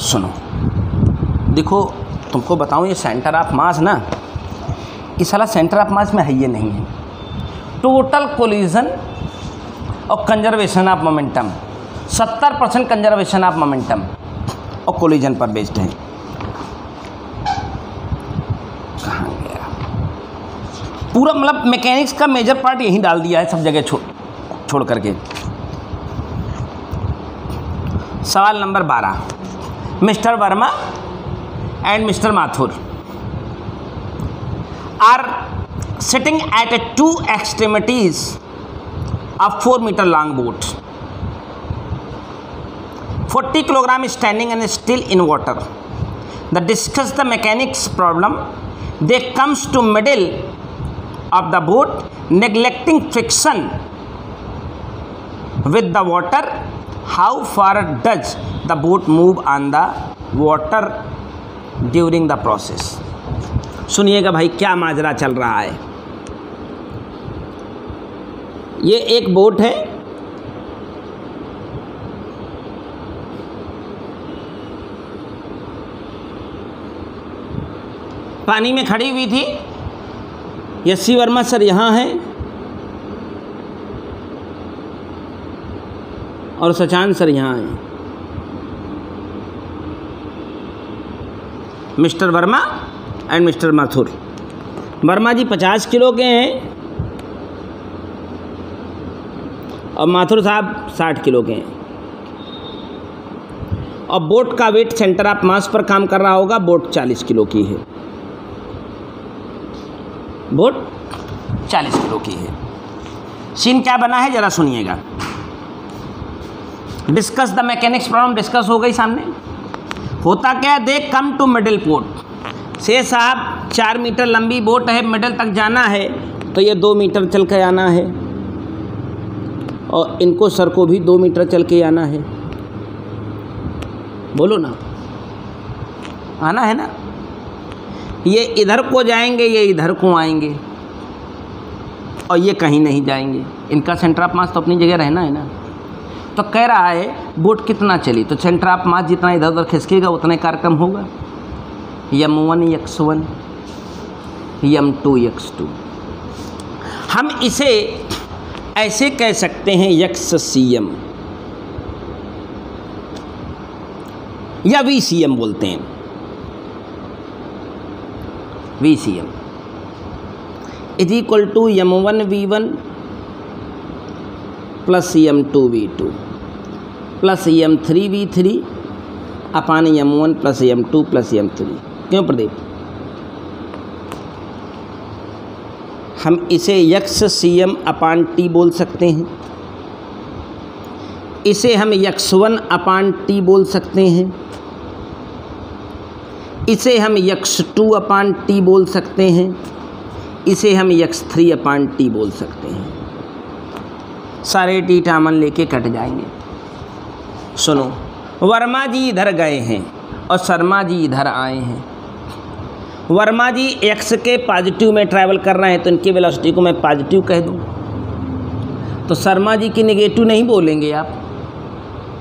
सुनो, देखो तुमको बताऊं, ये सेंटर ऑफ मास ना, इस साला सेंटर ऑफ मास में है ये नहीं है। टोटल कोलिजन और conservation of momentum 70% conservation of momentum और कोलिजन पर बेस्ड है। कहाँ गया पूरा, मतलब मैकेनिक्स का मेजर पार्ट यहीं डाल दिया है सब जगह छोड़ करके। सवाल number 12, mister Verma and mister Mathur are sitting at a two extremities of 4 meter long boat. 40 kilogram standing and still in water. They discuss the mechanics problem. They comes to middle of the boat, neglecting friction with the water. How far does the boat move on the water during the process? सुनिएगा भाई क्या माजरा चल रहा है। ये एक boat है, पानी में खड़ी हुई थी। यसी वर्मा सर यहाँ हैं और सचान सर यहाँ हैं। Mister Verma and mister Mathur. Verma ji 50 kilo के हैं और माथुर साहब 60 किलो के हैं। और बोट का वेट सेंटर ऑफ मास पर काम कर रहा होगा। बोट 40 किलो की है। बोट 40 किलो की है। सीन क्या बना है जरा सुनिएगा। Discuss the mechanics problem discuss हो गई सामने। होता क्या, दे कम टू मिडिल पोर्ट। से साहब 4 मीटर लंबी बोट है, मिडल तक जाना है तो ये 2 मीटर चल के आना है और इनको सर को भी 2 मीटर चल के आना है। बोलो ना, आना है ना। ये इधर को जाएंगे, ये इधर को आएंगे और ये कहीं नहीं जाएंगे। इनका सेंटर ऑफ मास तो अपनी जगह रहना है ना। तो कह रहा है बोट कितना चली, तो सेंटर ऑफ मास जितना इधर उधर खिसकेगा उतना कार्यक्रम होगा। m1 x1 m2 x2। हम इसे ऐसे कह सकते हैं XCM या VCM बोलते हैं। VCM is equal to m1 v1 plus m2 v2 plus m3 v3 upon m1 plus m2 plus m3। क्यों प्रदीप? हम इसे XCM अपान T बोल सकते हैं। इसे हम x1 अपान T बोल सकते हैं। इसे हम x2 अपान T बोल सकते हैं। इसे हम x3 अपान T बोल सकते हैं। सारे टी टामन लेके कट जाएंगे। सुनो, वर्मा जी इधर गए हैं और शर्मा जी इधर आए हैं। वर्मा जी x के पॉजिटिव में ट्रैवल कर रहे हैं तो इनकी वेलोसिटी को मैं पॉजिटिव कह दूं, तो शर्मा जी की नेगेटिव नहीं बोलेंगे आप।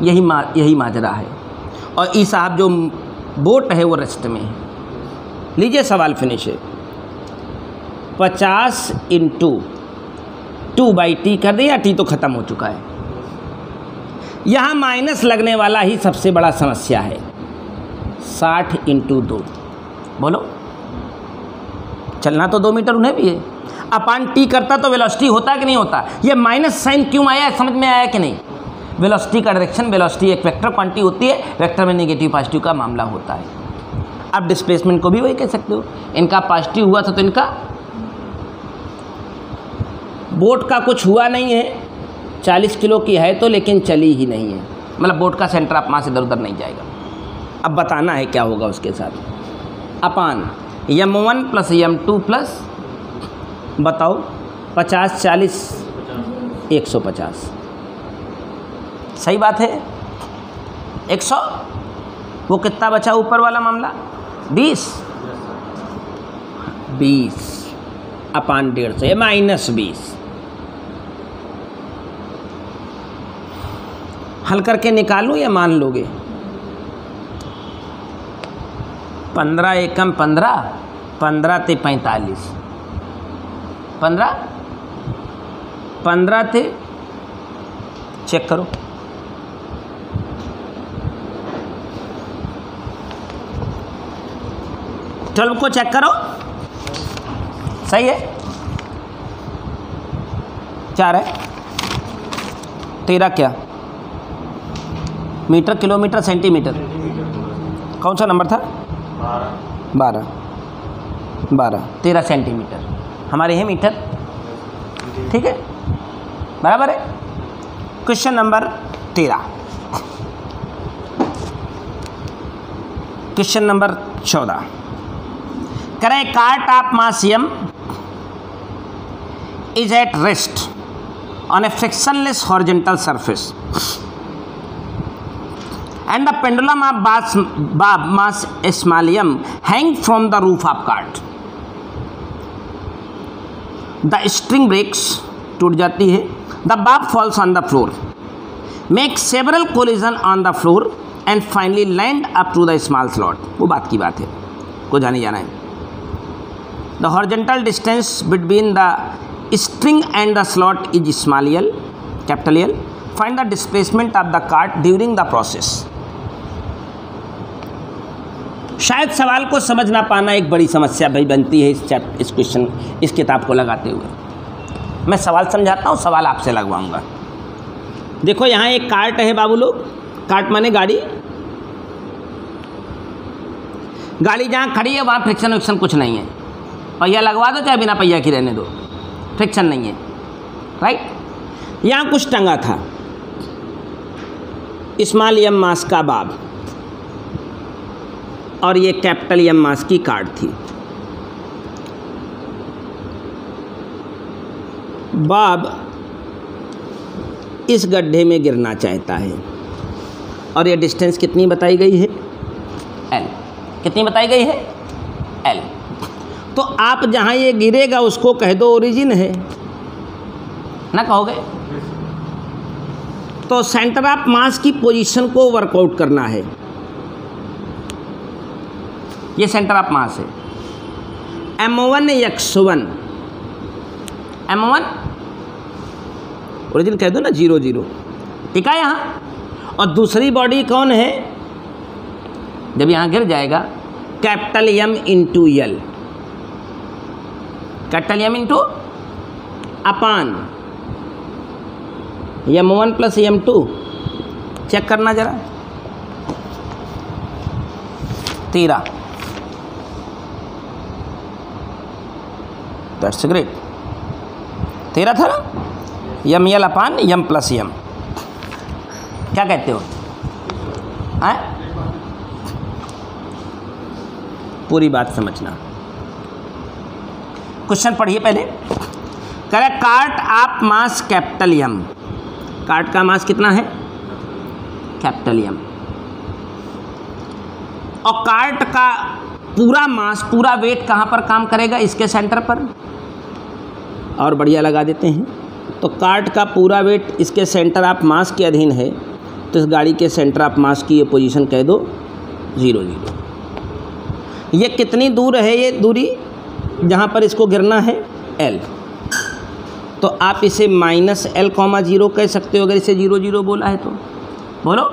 यही माजरा है। और ई साहब जो बोट है वो रेस्ट में है। लीजिए सवाल फिनिश है। 50 इंटू 2/t कर दें या टी तो ख़त्म हो चुका है। यहाँ माइनस लगने वाला ही सबसे बड़ा समस्या है। 60 इंटू 2, बोलो चलना तो 2 मीटर उन्हें भी है। अपान टी करता तो वेलोसिटी होता कि नहीं होता। ये माइनस साइन क्यों आया, समझ में आया कि नहीं? वेलोसिटी का डायरेक्शन, वेलोसिटी एक वेक्टर क्वांटिटी होती है, वेक्टर में नेगेटिव पॉजिटिव का मामला होता है। अब डिस्प्लेसमेंट को भी वही कह सकते हो। इनका पॉजिटिव हुआ था तो इनका बोट का कुछ हुआ नहीं है। 40 किलो की है तो, लेकिन चली ही नहीं है, मतलब बोट का सेंटर ऑफ मास इधर उधर नहीं जाएगा। अब बताना है क्या होगा उसके साथ। अपान m1 प्लस m2 प्लस बताओ 50 40 150। सही बात है। 100 वो कितना बचा ऊपर वाला मामला 20 अपान 150 ये -20। हल करके निकालूं या मान लोगे? 15 एकम 15, 15 ते 45, 15 थे, चेक करो। चलो को चेक करो, सही है। 4 है, 13 क्या? Meter, kilometer, centimeter? कौन सा नंबर था? 12, 13 सेंटीमीटर हमारे हैं मीटर, ठीक है, बराबर है। Question number 13। क्वेश्चन नंबर 14 करें, cart of mass m is at rest on a frictionless horizontal surface and the pendulum of mass small m hang from the roof of cart. The string breaks, टूट जाती है, the barb falls on the floor, make several collision on the floor and finally land up to the small slot. वो बात की बात है, को जाने जाना है। The horizontal distance between the string and the slot is small l, capital L. Find the displacement of the cart during the process. शायद सवाल को समझ ना पाना एक बड़ी समस्या भाई बनती है इस क्वेश्चन, इस किताब को लगाते हुए। मैं सवाल समझाता हूँ, सवाल आपसे लगवाऊंगा। देखो यहाँ एक कार्ट है बाबू लोग, कार्ट माने गाड़ी, गाड़ी जहाँ खड़ी है वहाँ फ्रिक्शन विक्शन कुछ नहीं है, पहिया लगवा दो चाहे बिना पहिया की रहने दो, फ्रिक्शन नहीं है, राइट। यहाँ कुछ टंगा था, स्मॉल एम मास का बाब और ये कैपिटल एम मास की कार्ड थी। बाब इस गड्ढे में गिरना चाहता है और ये डिस्टेंस कितनी बताई गई है? L। कितनी बताई गई है? L। तो आप जहाँ ये गिरेगा उसको कह दो ओरिजिन है ना, कहोगे? तो सेंटर ऑफ मास की पोजीशन को वर्कआउट करना है। ये सेंटर ऑफ मास है, M1 x1, M1 ओरिजिन कह दो ना, 0 0, ठीक है यहाँ। और दूसरी बॉडी कौन है? जब यहाँ गिर जाएगा capital M into L, capital M into अपान M1 प्लस M2, चेक करना जरा। 13, दैट्स ग्रेट। 13 था ना, M L अपान M प्लस M, क्या कहते हो? पूरी बात समझना। क्वेश्चन पढ़िए पहले। करें, cart of mass capital M, cart का मास कितना है? Capital M। और कार्ट का पूरा मास, पूरा वेट कहाँ पर काम करेगा? इसके सेंटर पर। और बढ़िया लगा देते हैं, तो कार्ट का पूरा वेट इसके सेंटर ऑफ मास के अधीन है, तो इस गाड़ी के सेंटर ऑफ मास की ये पोजीशन कह दो 0 0। ये कितनी दूर है? ये दूरी जहाँ पर इसको गिरना है L, तो आप इसे -L,0 कह सकते हो अगर इसे 0 0 बोला है तो। बोलो,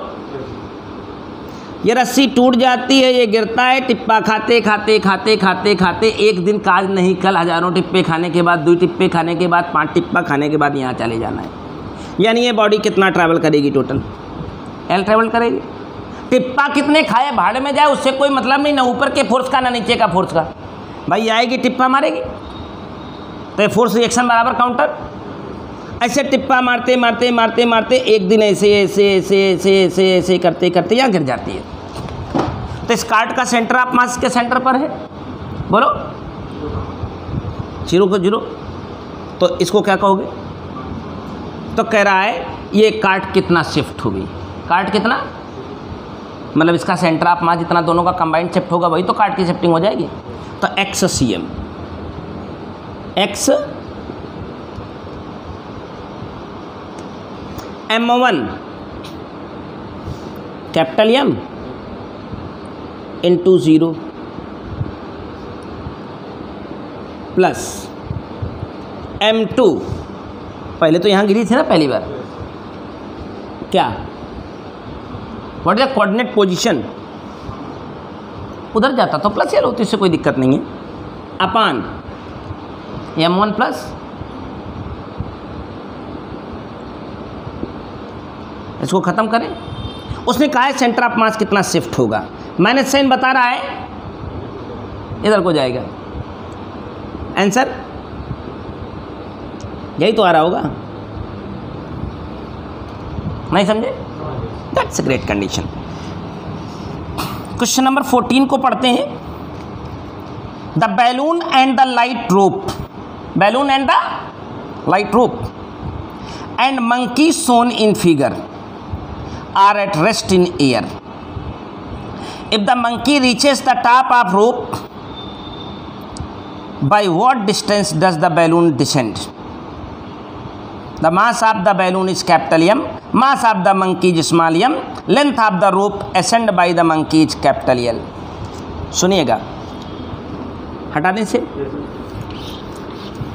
ये रस्सी टूट जाती है, ये गिरता है, टिप्पा खाते खाते खाते खाते खाते एक दिन काज नहीं कल हज़ारों टिप्पे खाने के बाद, 2 टिप्पे खाने के बाद, 5 टिप्पा खाने के बाद यहाँ चले जाना है। यानी ये बॉडी कितना ट्रैवल करेगी? टोटल L ट्रैवल करेगी। टिप्पा कितने खाए भाड़े में जाए, उससे कोई मतलब नहीं, ना ऊपर के फोर्स का ना नीचे का फोर्स का। भाई आएगी टिप्पा मारेगी, तो ये फोर्स रिएक्शन बराबर काउंटर। ऐसे टिप्पा मारते मारते मारते मारते एक दिन ऐसे ऐसे ऐसे ऐसे ऐसे ऐसे करते करते यहाँ गिर जाती है। तो इस कार्ट का सेंटर ऑफ मास के सेंटर पर है। बोलो, 0 को 0, तो इसको क्या कहोगे? तो कह रहा है ये कार्ट कितना शिफ्ट होगी? कार्ट कितना, मतलब इसका सेंटर ऑफ मास जितना दोनों का कंबाइंड शिफ्ट होगा वही तो कार्ट की शिफ्टिंग हो जाएगी। तो XCM, X M1 capital M into 0 plus M2, पहले तो यहाँ गिरी थी ना पहली बार, क्या what is the coordinate position, उधर जाता तो प्लस एल होती, इससे कोई दिक्कत नहीं है, अपान M1 प्लस, इसको ख़त्म करें। उसने कहा है सेंटर ऑफ मास कितना शिफ्ट होगा, माइनस साइन बता रहा है, इधर को जाएगा, आंसर यही तो आ रहा होगा, नहीं समझे? That's a great condition. Question number 14 को पढ़ते हैं। The balloon and the light rope, balloon and the light rope and monkey shown in figure are at rest in air. If the monkey reaches the top of rope, by what distance does the balloon descend? The mass of the balloon is capital M, mass of the monkey is small m, length of the rope ascend by the monkey is capital L. सुनिएगा, हटा दें से,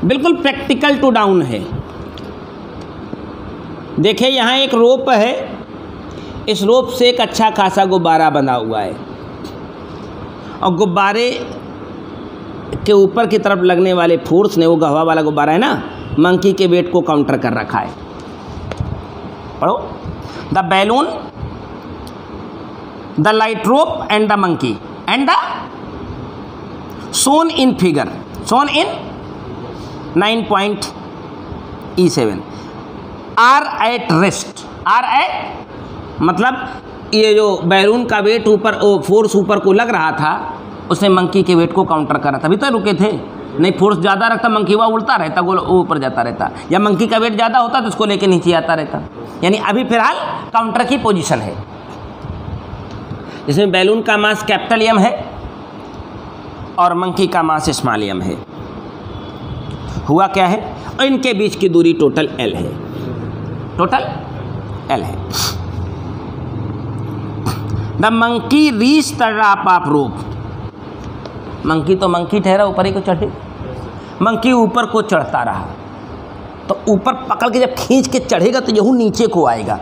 बिल्कुल practical to down है। देखिए यहाँ एक रोप है, इस रोप से एक अच्छा खासा गुब्बारा बंधा हुआ है और गुब्बारे के ऊपर की तरफ लगने वाले फोर्स ने, वो हवा वाला गुब्बारा है ना, मंकी के वेट को काउंटर कर रखा है। पढ़ो, the balloon, the light rope and the monkey and the shown in figure, shown in 9.E7 are at rest, are at मतलब ये जो बैलून का वेट ऊपर, वो फोर्स ऊपर को लग रहा था, उसने मंकी के वेट को काउंटर करा, तभी तो रुके थे। नहीं फोर्स ज़्यादा रखता मंकी वहाँ उड़ता रहता, वो ऊपर जाता रहता, या मंकी का वेट ज़्यादा होता तो उसको लेके नीचे आता रहता। यानी अभी फिलहाल काउंटर की पोजीशन है, जिसमें बैलून का मास कैपिटल M है और मंकी का मास स्मॉल m है। हुआ क्या है, और इनके बीच की दूरी टोटल L है, टोटल L है। The monkey reach the top of rope, monkey तो मंकी ठहरा, ऊपर ही को चढ़े, मंकी ऊपर को चढ़ता रहा, तो ऊपर पकड़ के जब खींच के चढ़ेगा तो यहू नीचे को आएगा।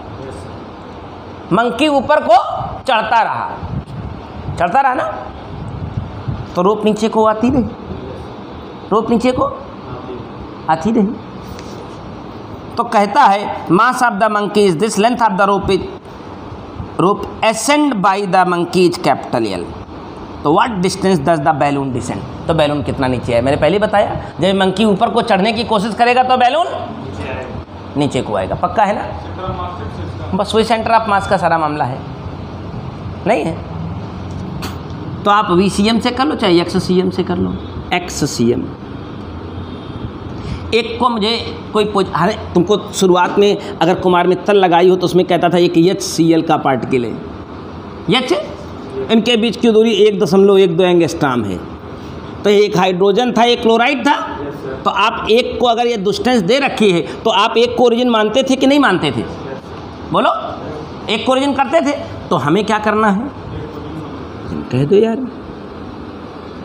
मंकी ऊपर को चढ़ता रहा ना, तो रोप नीचे को आती रही, रोप नीचे को आती रही। तो कहता है mass of the monkey is this, length of the rope ascend by the monkey is capital L। तो what distance does the balloon descend, तो बैलून कितना नीचे है, मैंने पहले ही बताया, जब मंकी ऊपर को चढ़ने की कोशिश करेगा तो बैलून नीचे को आएगा, पक्का है ना? बस वही सेंटर ऑफ मास का सारा मामला है, नहीं है? तो आप VCM से कर लो चाहे XCM से कर लो, XCM। एक को मुझे कोई अरे तुमको शुरुआत में अगर कुमार मित्तल लगाई हो तो उसमें कहता था एक HCl का पार्टिकल है, H, इनके बीच की दूरी 1.12 एंगस्ट्रॉम है, तो एक हाइड्रोजन था, एक क्लोराइड था। तो आप एक को अगर ये डिस्टेंस दे रखी है तो आप एक को ओरिजिन मानते थे कि नहीं मानते थे? बोलो, एक को ओरिजिन करते थे। तो हमें क्या करना है, कह दो यार,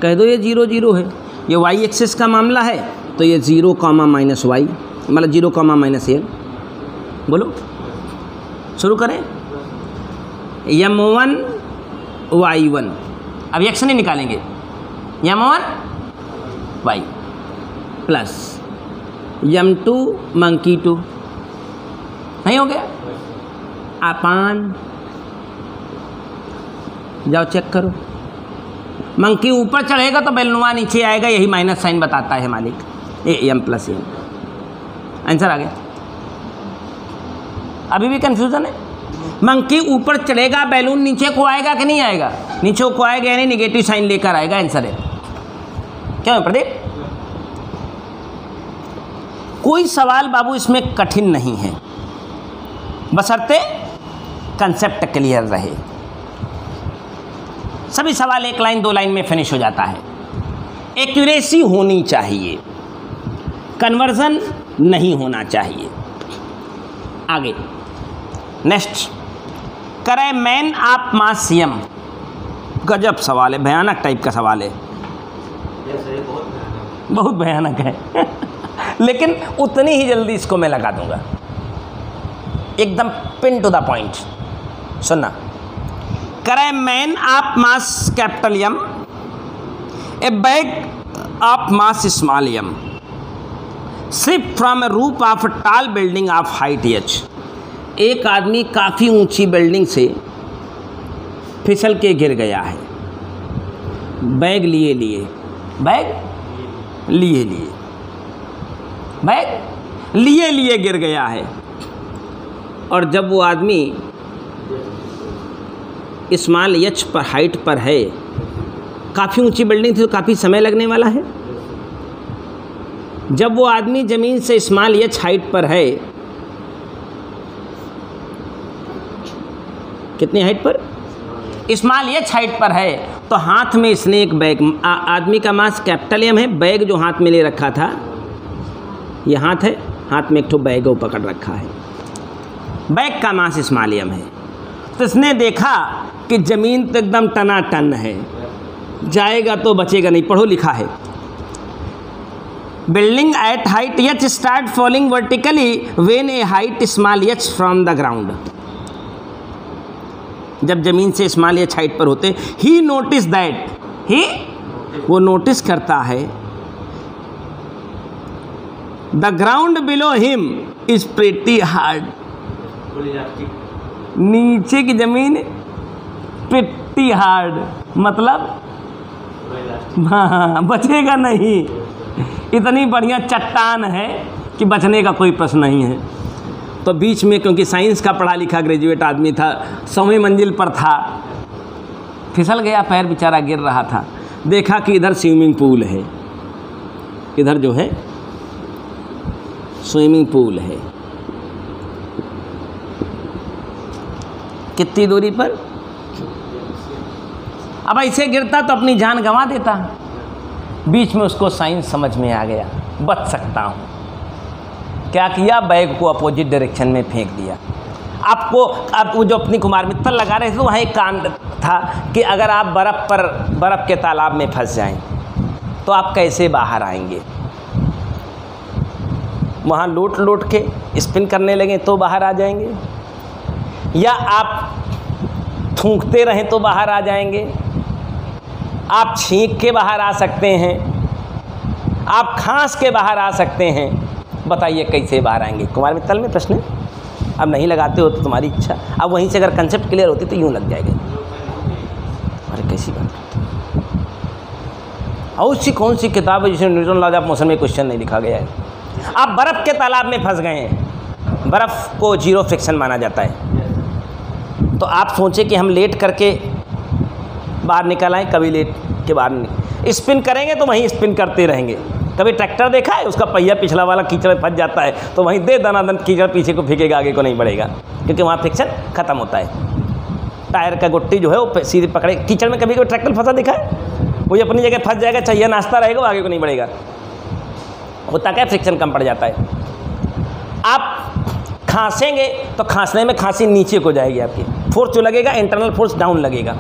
कह दो ये 0 0 है, ये y एक्सिस का मामला है, तो ये 0, -y मतलब 0, -l। बोलो, शुरू करें। M1 Y1, अब एक्शन ही निकालेंगे, M1 Y plus M2 monkey 2, नहीं हो गया? अपान, जाओ चेक करो, मंकी ऊपर चढ़ेगा तो बैलूनवा नीचे आएगा, यही माइनस साइन बताता है मालिक, M प्लस M। आंसर आ गया। अभी भी कंफ्यूजन है? मंकी ऊपर चढ़ेगा, बैलून नीचे को आएगा कि नहीं आएगा? नीचे को आएगा, यानी निगेटिव साइन लेकर आएगा, आंसर है। क्यों प्रदीप? कोई सवाल बाबू इसमें कठिन नहीं है, बशर्ते कंसेप्ट क्लियर रहे। सभी सवाल 1 लाइन 2 लाइन में फिनिश हो जाता है। एक्यूरेसी होनी चाहिए, कन्वर्जन नहीं होना चाहिए। आगे नेक्स्ट, करे मैन ऑफ मास यम। गजब सवाल है, भयानक टाइप का सवाल है, बहुत भयानक है लेकिन उतनी ही जल्दी इसको मैं लगा दूंगा, एकदम पिन टू द पॉइंट। सुनना, करे man of mass capital M a bag of mass small M slip from a roof of tall building of height H. एक आदमी काफ़ी ऊंची बिल्डिंग से फिसल के गिर गया है, बैग लिए गिर गया है। और जब वो आदमी स्मॉल एच पर हाइट पर है, काफ़ी ऊंची बिल्डिंग थी तो काफ़ी समय लगने वाला है। जब वो आदमी ज़मीन से स्मॉल एच हाइट पर है, कितनी हाइट पर? स्मॉल एच हाइट पर है, तो हाथ में इसने एक बैग, आदमी का मास कैपिटल एम है, बैग जो हाथ में ले रखा था, ये हाथ है, हाथ में एक ठो बैग वो पकड़ रखा है, बैग का मास स्मॉल एम है। तो इसने देखा कि ज़मीन तो एकदम टनाटन है, जाएगा तो बचेगा नहीं। पढ़ो लिखा है, building at height H start falling vertically when A height small H from the ground. जब ज़मीन से स्मॉल एच हाइट पर होते, ही नोटिस दैट, वो नोटिस करता है, the ground below him is pretty hard. नीचे की ज़मीन प्रेटी हार्ड, मतलब हाँ, बचेगा नहीं, इतनी बढ़िया चट्टान है कि बचने का कोई प्रश्न नहीं है। तो बीच में, क्योंकि साइंस का पढ़ा लिखा ग्रेजुएट आदमी था, 100वीं मंजिल पर था, फिसल गया, पैर बेचारा गिर रहा था। देखा कि इधर स्विमिंग पूल है, इधर जो है स्विमिंग पूल है, कितनी दूरी पर। अब ऐसे गिरता तो अपनी जान गंवा देता। बीच में उसको साइंस समझ में आ गया, बच सकता हूँ। क्या किया, बैग को अपोजिट डायरेक्शन में फेंक दिया। आपको अब वो जो अपनी कुमार मित्तल लगा रहे थे, तो वहाँ एक कांड था कि अगर आप बर्फ़ के तालाब में फंस जाएं तो आप कैसे बाहर आएंगे। वहाँ लोट के स्पिन करने लगे तो बाहर आ जाएंगे, या आप थूकते रहें तो बाहर आ जाएंगे, आप छींक के बाहर आ सकते हैं, आप खांस के बाहर आ सकते हैं। बताइए कैसे बाहर आएंगे। कुमार मित्तल में प्रश्न है, अब नहीं लगाते हो तो तुम्हारी इच्छा। अब वहीं से अगर कंसेप्ट क्लियर होती तो यूँ लग जाएगा। अरे कैसी बात। और सी कौन सी किताब है जिसमें न्यूटन लॉज ऑफ मोशन में क्वेश्चन नहीं लिखा गया है। आप बर्फ़ के तालाब में फंस गए हैं, बर्फ़ को जीरो फ्रिक्शन माना जाता है, तो आप सोचें कि हम लेट करके बाहर निकल आएँ, कभी लेट के बाहर स्पिन करेंगे तो वहीं स्पिन करते रहेंगे। कभी ट्रैक्टर देखा है, उसका पहिया पिछला वाला कीचड़ में फंस जाता है तो वहीं दे दनादन कीचड़ पीछे को फेंकेगा, आगे को नहीं बढ़ेगा, क्योंकि वहाँ फ्रिक्शन ख़त्म होता है। टायर का गुट्टी जो है वो सीधे पकड़े। कीचड़ में कभी कोई ट्रैक्टर फंसा देखा है, वो अपनी जगह फंस जाएगा, चाहिए नाश्ता रहेगा, वो आगे को नहीं बढ़ेगा। होता क्या, फ्रिक्शन कम पड़ जाता है। आप खांसेंगे तो खांसने में खांसी नीचे को जाएगी, आपकी फोर्स जो लगेगा इंटरनल फोर्स डाउन लगेगा।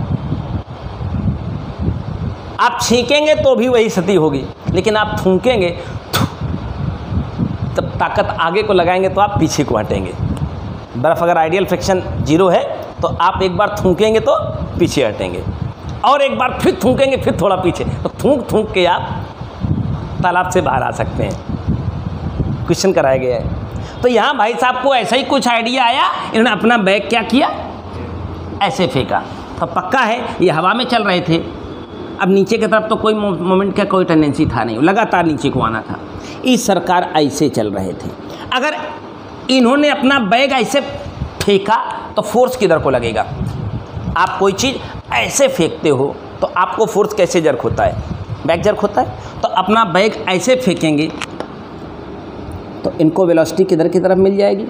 आप छींकेंगे तो भी वही स्थिति होगी, लेकिन आप थूकेंगे तब ताकत आगे को लगाएंगे तो आप पीछे को हटेंगे। बर्फ़ अगर आइडियल फ्रिक्शन जीरो है तो आप एक बार थूकेंगे तो पीछे हटेंगे, और एक बार फिर थूकेंगे फिर थोड़ा पीछे, तो थूक के आप तालाब से बाहर आ सकते हैं। क्वेश्चन कराया गया है। तो यहाँ भाई साहब को ऐसा ही कुछ आइडिया आया, इन्होंने अपना बैग क्या किया, ऐसे फेंका। तो पक्का है ये हवा में चल रहे थे, अब नीचे की तरफ तो कोई मोमेंट का कोई टेंडेंसी था नहीं, लगातार नीचे को आना था। इस सरकार ऐसे चल रहे थे। अगर इन्होंने अपना बैग ऐसे फेंका तो फोर्स किधर को लगेगा। आप कोई चीज़ ऐसे फेंकते हो तो आपको फोर्स कैसे जर्क होता है, बैग जर्क होता है। तो अपना बैग ऐसे फेंकेंगे तो इनको वेलोसिटी किधर की तरफ मिल जाएगी।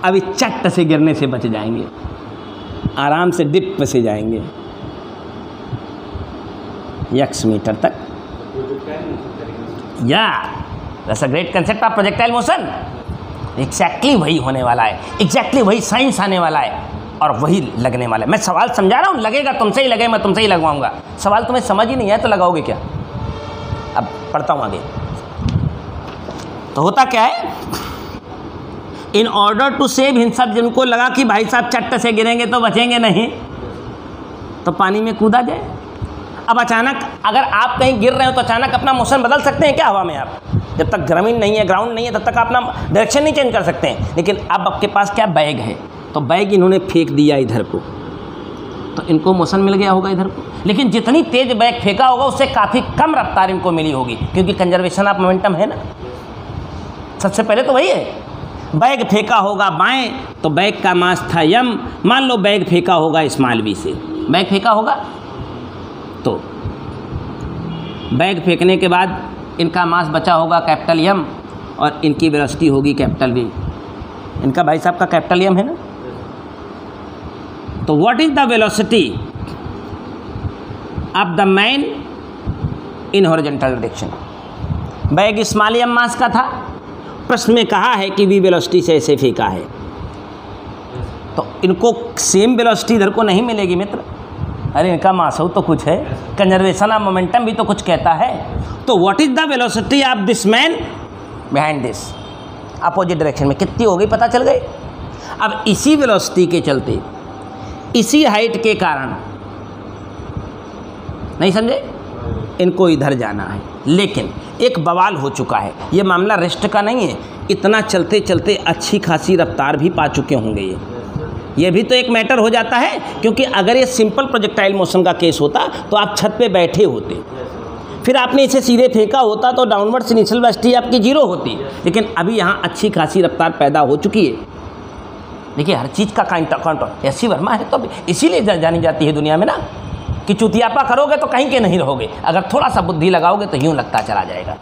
अभी चट से गिरने से बच जाएंगे, आराम से डिप से जाएंगे x मीटर तक। या that's a great concept of projectile motion. Exactly वही होने वाला है, एग्जैक्टली वही साइंस आने वाला है। और वही लगने वाला है। मैं सवाल समझा रहा हूँ, लगेगा तुमसे ही लगे, मैं तुमसे ही लगवाऊंगा। सवाल तुम्हें समझ ही नहीं है तो लगाओगे क्या? अब पढ़ता हूँ आगे। तो होता क्या है, इन ऑर्डर टू सेव इन सब, जिनको लगा कि भाई साहब चट्ट से गिरेंगे तो बचेंगे नहीं, तो पानी में कूदा जाए। अब अचानक अगर आप कहीं गिर रहे हो तो अचानक अपना मोशन बदल सकते हैं क्या हवा में? आप जब तक ग्रामीण नहीं है, ग्राउंड नहीं है, तब तक अपना डायरेक्शन नहीं चेंज कर सकते हैं। लेकिन अब आपके पास क्या, बैग है, तो बैग इन्होंने फेंक दिया इधर को, तो इनको मोशन मिल गया होगा इधर को। लेकिन जितनी तेज बैग फेंका होगा उससे काफ़ी कम रफ्तार इनको मिली होगी, क्योंकि कंजर्वेशन ऑफ मोमेंटम है ना। सबसे पहले तो वही है, बैग फेंका होगा बाएं, तो बैग का मास था यम। मान लो बैग फेंका होगा स्मॉल वी से, बैग फेंका होगा, तो बैग फेंकने के बाद इनका मास बचा होगा कैपिटल यम, और इनकी वेलोसिटी होगी कैपिटल वी। इनका भाई साहब का कैपिटल यम है ना। तो what is the velocity of the man in horizontal direction? बैग स्मॉल यम मास का था, प्रश्न में कहा है कि वी वेलोसिटी से ऐसे फेंका है, तो इनको सेम वेलोसिटी इधर को नहीं मिलेगी मित्र। अरे इनका मास हो तो कुछ है, कंजर्वेशन ऑफ मोमेंटम भी तो कुछ कहता है। तो what is the velocity of this man behind this, opposite direction में कितनी हो गई पता चल गई। अब इसी वेलोसिटी के चलते, इसी हाइट के कारण, नहीं समझे, इनको इधर जाना है। लेकिन एक बवाल हो चुका है, ये मामला रेस्ट का नहीं है, इतना चलते चलते अच्छी खासी रफ्तार भी पा चुके होंगे ये भी तो एक मैटर हो जाता है। क्योंकि अगर ये सिंपल प्रोजेक्टाइल मोशन का केस होता तो आप छत पे बैठे होते, फिर आपने इसे सीधे फेंका होता तो डाउनवर्ड्स इनिशियल वेलोसिटी आपकी 0 होती। लेकिन अभी यहाँ अच्छी खासी रफ्तार पैदा हो चुकी है। देखिए हर चीज़ का काउंटर एस सी वर्मा है, तो इसीलिए जानी जाती है दुनिया में ना, कि चुतियापा करोगे तो कहीं के नहीं रहोगे, अगर थोड़ा सा बुद्धि लगाओगे तो यूँ लगता चला जाएगा।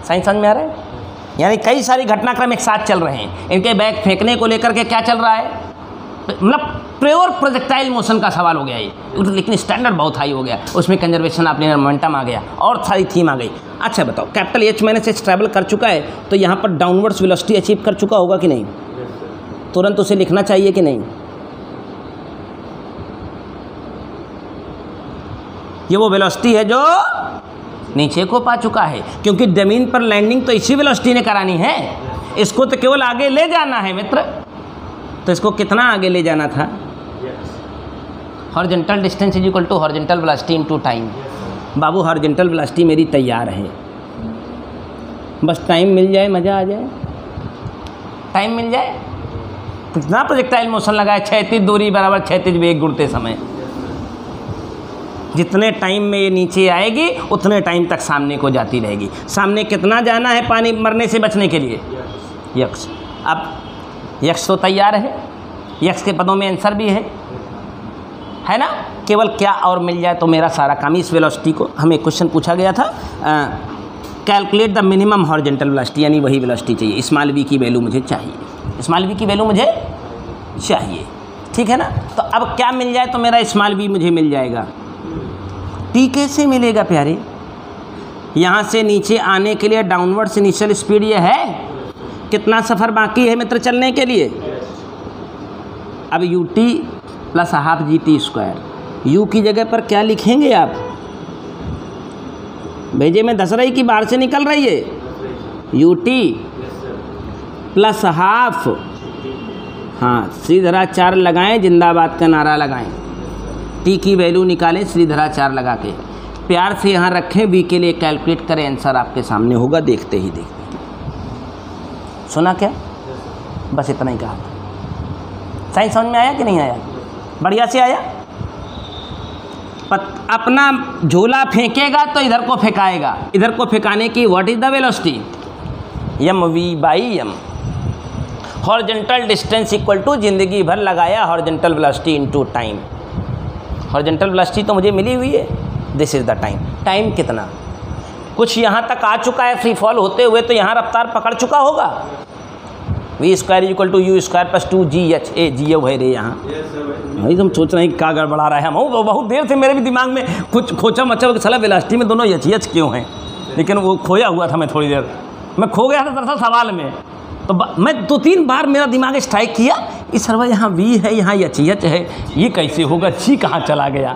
साइंस समझ में आ रहा है? यानी कई सारी घटनाक्रम एक साथ चल रहे हैं। इनके बैग फेंकने को लेकर के क्या चल रहा है, मतलब प्योर प्रोजेक्टाइल मोशन का सवाल हो गया ये, लेकिन स्टैंडर्ड बहुत हाई हो गया, उसमें कंजर्वेशन ऑफ लिनियर मोमेंटम आ गया और सारी थीम आ गई। अच्छा बताओ, capital H minus H travel कर चुका है, तो यहाँ पर डाउनवर्ड्स वेलोसिटी अचीव कर चुका होगा कि नहीं? तुरंत उसे लिखना चाहिए कि नहीं? ये वो वेलोसिटी है जो नीचे को पा चुका है, क्योंकि जमीन पर लैंडिंग तो इसी वेलोसिटी ने करानी है, इसको तो केवल आगे ले जाना है मित्र। तो इसको कितना आगे ले जाना था? Horizontal distance is equal to horizontal velocity into time. बाबू हॉरिजॉन्टल वेलोसिटी मेरी तैयार है, बस टाइम मिल जाए, मज़ा आ जाए, टाइम मिल जाए। कितना प्रोजेक्टाइल मोशन लगा है, क्षैतिज दूरी बराबर क्षैतिज वेग गुणते समय। जितने टाइम में ये नीचे आएगी उतने टाइम तक सामने को जाती रहेगी। सामने कितना जाना है पानी मरने से बचने के लिए? यक्स। अब यक्स तो तैयार है, यक्स के पदों में आंसर भी है ना। केवल क्या और मिल जाए तो मेरा सारा काम। इस वेलोसिटी को हमें क्वेश्चन पूछा गया था, calculate the minimum horizontal velocity, यानी वही वेलोसिटी चाहिए। स्मॉल वी की वैल्यू मुझे चाहिए, स्मॉल वी की वैल्यू मुझे चाहिए, ठीक है ना। तो अब क्या मिल जाए तो मेरा स्मॉल वी मुझे मिल जाएगा। टी कैसे मिलेगा प्यारे? यहाँ से नीचे आने के लिए डाउनवर्ड्स इनिशियल स्पीड ये है, कितना सफ़र बाकी है मित्र चलने के लिए? अब you T plus half G T square. You की जगह पर क्या लिखेंगे आप? भेजे में दस रही कि बाहर से निकल रही है? यू टी प्लस हाफ, हाँ श्रीधराचार्य लगाएं, जिंदाबाद का नारा लगाएं, टी की वैल्यू निकालें श्रीधराचार्य लगा के, प्यार से यहाँ रखें, वी के लिए कैलकुलेट करें, आंसर आपके सामने होगा देखते ही देखते। सुना क्या? बस इतना ही कहा था। साइंस समझ में आया कि नहीं आया? बढ़िया से आया। अपना झोला फेंकेगा तो इधर को फेंकाएगा, इधर को फेंकाने की what is the velocity? M V by M. Horizontal distance equal to जिंदगी भर लगाया horizontal velocity into time. Horizontal velocity तो मुझे मिली हुई है, this is the time. Time कितना? कुछ यहाँ तक आ चुका है फ्री फॉल होते हुए, तो यहाँ रफ्तार पकड़ चुका होगा। V square equal to U square plus 2GH A G है रे। यहाँ भाई हम सोच रहे हैं क्या गड़बड़ा रहा है, हम बहुत देर से मेरे भी दिमाग में कुछ खोचा मचा सला वेलोसिटी में दोनों एच क्यों हैं, लेकिन वो खोया हुआ था। मैं थोड़ी देर मैं खो गया था दरअसल सवाल में, तो मैं 2-3 बार मेरा दिमाग स्ट्राइक किया, इस सर्वर यहाँ वी है, यहाँ एच है, ये कैसे होगा, ची कहाँ चला गया।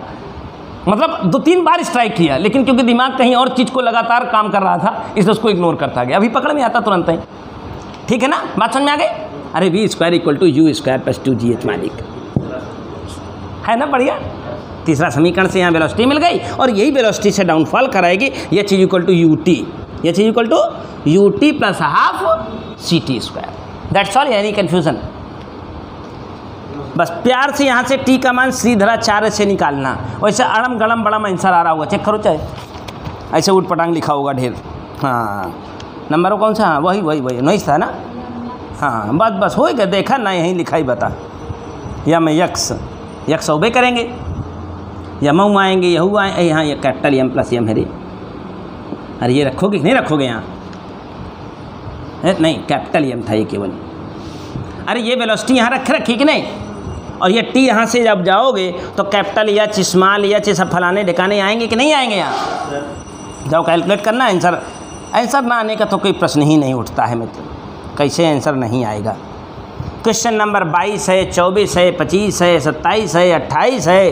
मतलब 2-3 बार स्ट्राइक किया, लेकिन क्योंकि दिमाग कहीं और चीज़ को लगातार काम कर रहा था, इसलिए उसको इग्नोर करता गया। अभी पकड़ में आता तुरंत ही। ठीक है ना, बात समझ में आ गई। अरे V square equal to U square plus 2GH मालिक, है ना बढ़िया। तीसरा समीकरण से यहाँ वेलोसिटी मिल गई, और यही वेलोसिटी से डाउनफॉल कराएगी। H is equal to U T, H is equal to U T plus half CT square. That's all, any confusion. बस प्यार से यहाँ से टी का मान सीधा 4 से निकालना। वैसे अड़म गड़म बड़ा आंसर आ रहा होगा, चेक करो, चाहे ऐसे उठ पटांग लिखा होगा ढेर। हाँ नंबर कौन सा, हाँ वही वही वही नहीं था ना। हाँ बस बस हो गया, देखा ना, यहीं लिखा ही बता। या मैं यक्स ओबे करेंगे, यमऊ आएंगे, यहू आए, यहाँ ये कैपिटल एम प्लस एम है रे। अरे ये रखोगे कि नहीं रखोगे यहाँ, नहीं कैपिटल एम था ये केवल। अरे ये वेलोसिटी यहाँ रखी कि नहीं, और ये टी यहाँ से जब जाओगे तो कैपिटल एच स्मॉल एच सब फलाने ढिकाने आएंगे कि नहीं आएंगे। यहाँ जाओ कैलकुलेट करना आंसर। आंसर ना आने का तो कोई प्रश्न ही नहीं उठता है मित्र, कैसे आंसर नहीं आएगा। क्वेश्चन नंबर 22 है, 24 है, 25 है, 27 है, 28 है,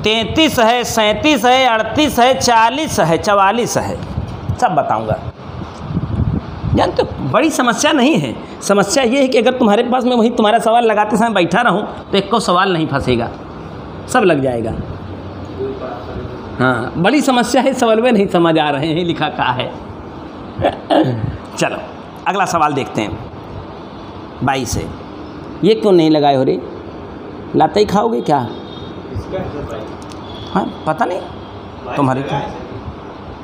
33 है, 37 है, 38 है, 40 है, 44 है, सब बताऊंगा। जानते हो बड़ी समस्या नहीं है। समस्या ये है कि अगर तुम्हारे पास मैं वही तुम्हारा सवाल लगाते समय बैठा रहूं तो एक को सवाल नहीं फंसेगा, सब लग जाएगा। हाँ बड़ी समस्या है, सवाल में नहीं समझ आ रहे हैं लिखा क्या है। चलो अगला सवाल देखते हैं। 22 है, ये क्यों नहीं लगाए हो रे, लाते ही खाओगे क्या। हाँ पता नहीं तुम्हारे क्या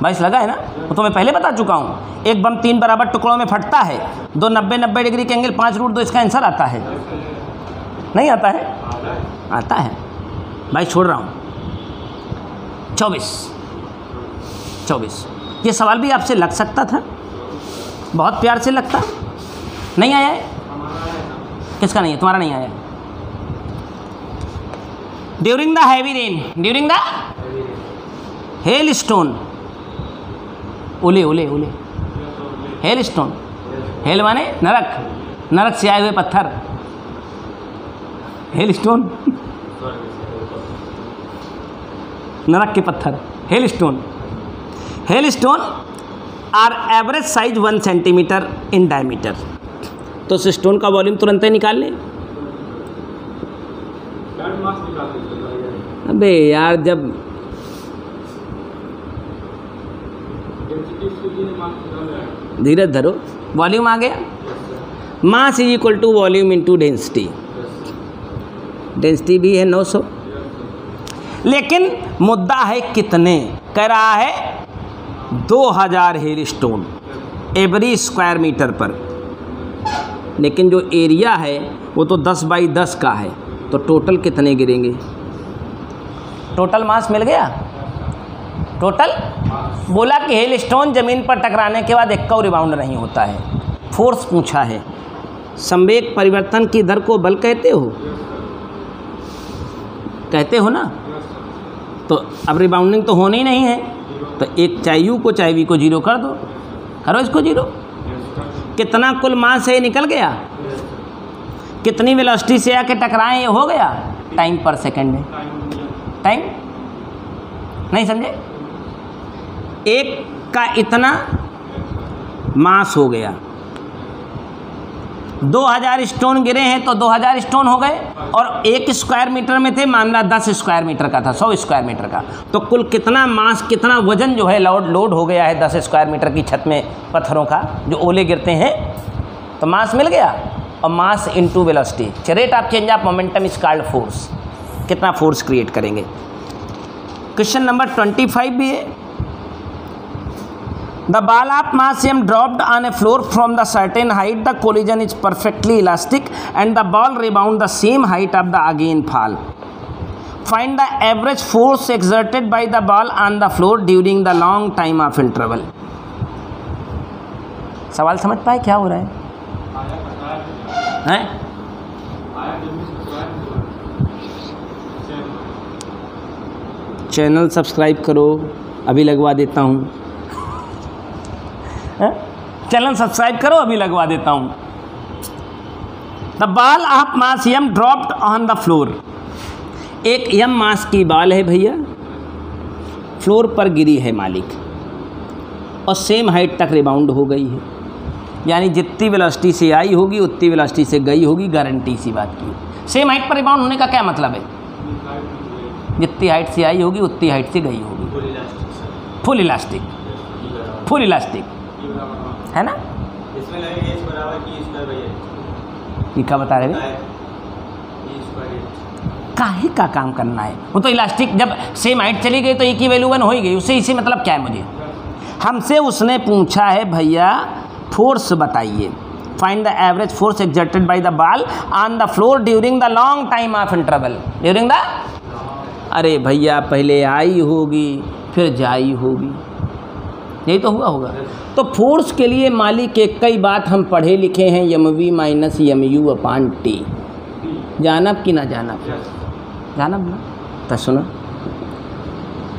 22 लगा है ना, वो तो मैं पहले बता चुका हूँ। एक बम 3 बराबर टुकड़ों में फटता है, 2 90 डिग्री के एंगल 5√2, इसका आंसर आता है नहीं आता है, आता है। भाई छोड़ रहा हूँ। 24 ये सवाल भी आपसे लग सकता था, बहुत प्यार से लगता। नहीं आया है, किसका नहीं है, तुम्हारा नहीं आया। During the heavy rain, during the hell stone, ओले ओले ओले, हेल स्टोन, हेल माने नरक, नरक से आए हुए पत्थर, हेल स्टोन नरक के पत्थर, hail stone. Hail stone are average size 1 centimetre in diameter. तो उस स्टोन का वॉल्यूम तुरंत ही निकाल लें। अबे यार जब धीरज धरो, वॉल्यूम आ गया, mass is equal to volume into density. Density भी है 900, लेकिन मुद्दा है कितने, कह रहा है 2000 hail stone every square metre पर, लेकिन जो एरिया है वो तो 10 बाई 10 का है, तो टोटल कितने गिरेंगे। टोटल मास मिल गया। टोटल बोला कि हेल स्टोन ज़मीन पर टकराने के बाद एक का रिबाउंड नहीं होता है। फोर्स पूछा है, संवेग परिवर्तन की दर को बल कहते हो, कहते हो ना। तो अब रिबाउंडिंग तो होनी ही नहीं है, तो एक चाहे यू को चाहे वी को 0 कर दो, करो इसको 0। कितना कुल मास है निकल गया, कितनी वेलोसिटी से आके टकराएं ये हो गया, टाइम पर सेकंड में। टाइम नहीं समझे, एक का इतना मास हो गया, 2000 स्टोन गिरे हैं तो 2000 स्टोन हो गए, और 1 स्क्वायर मीटर में थे, मामला 10 स्क्वायर मीटर का था, 100 स्क्वायर मीटर का, तो कुल कितना मास, कितना वजन जो है लोड हो गया है 10 स्क्वायर मीटर की छत में पत्थरों का, जो ओले गिरते हैं, तो मास मिल गया। और mass into velocity, rate of change of momentum is called force, कितना फोर्स क्रिएट करेंगे। क्वेश्चन नंबर 25 भी है। The ball of mass m dropped on a floor from the certain height. The collision is perfectly elastic and the ball rebound the same height of the again fall. Find the average force exerted by the ball on the floor during the long time of interval. सवाल समझ पाए क्या हो रहा है? हैं? Channel subscribe करो, अभी लगवा देता हूँ। चैनल सब्सक्राइब करो, अभी लगवा देता हूँ। The ball of mass m dropped on the floor. एक m मास की बॉल है भैया, फ्लोर पर गिरी है मालिक, और सेम हाइट तक रिबाउंड हो गई है। यानी जितनी वेलोसिटी से आई होगी उतनी वेलोसिटी से गई होगी, गारंटी सी बात की। सेम हाइट पर रिबाउंड होने का क्या मतलब है? जितनी हाइट से आई होगी उतनी हाइट से गई होगी। फुल इलास्टिक, फुल इलास्टिक है ना। इसमें लगेगा इस बराबर की स्क्वायर बाई ये क्या बता रहे हैं? काहे का काम करना है? वो तो इलास्टिक जब सेम हाइट चली गई तो एक ही वैल्यू 1 हो ही गई, उससे इसी मतलब क्या है मुझे? हमसे उसने पूछा है भैया फोर्स बताइए, find the average force exerted by the ball on the floor during the long time of interval. During the, अरे भैया पहले आई होगी फिर जाई होगी, यही तो हुआ होगा। तो फोर्स के लिए मालिक एक कई बात हम पढ़े लिखे हैं, mv माइनस mu अपान टी। जानब कि ना जानब? जानब ना। तो सुनो,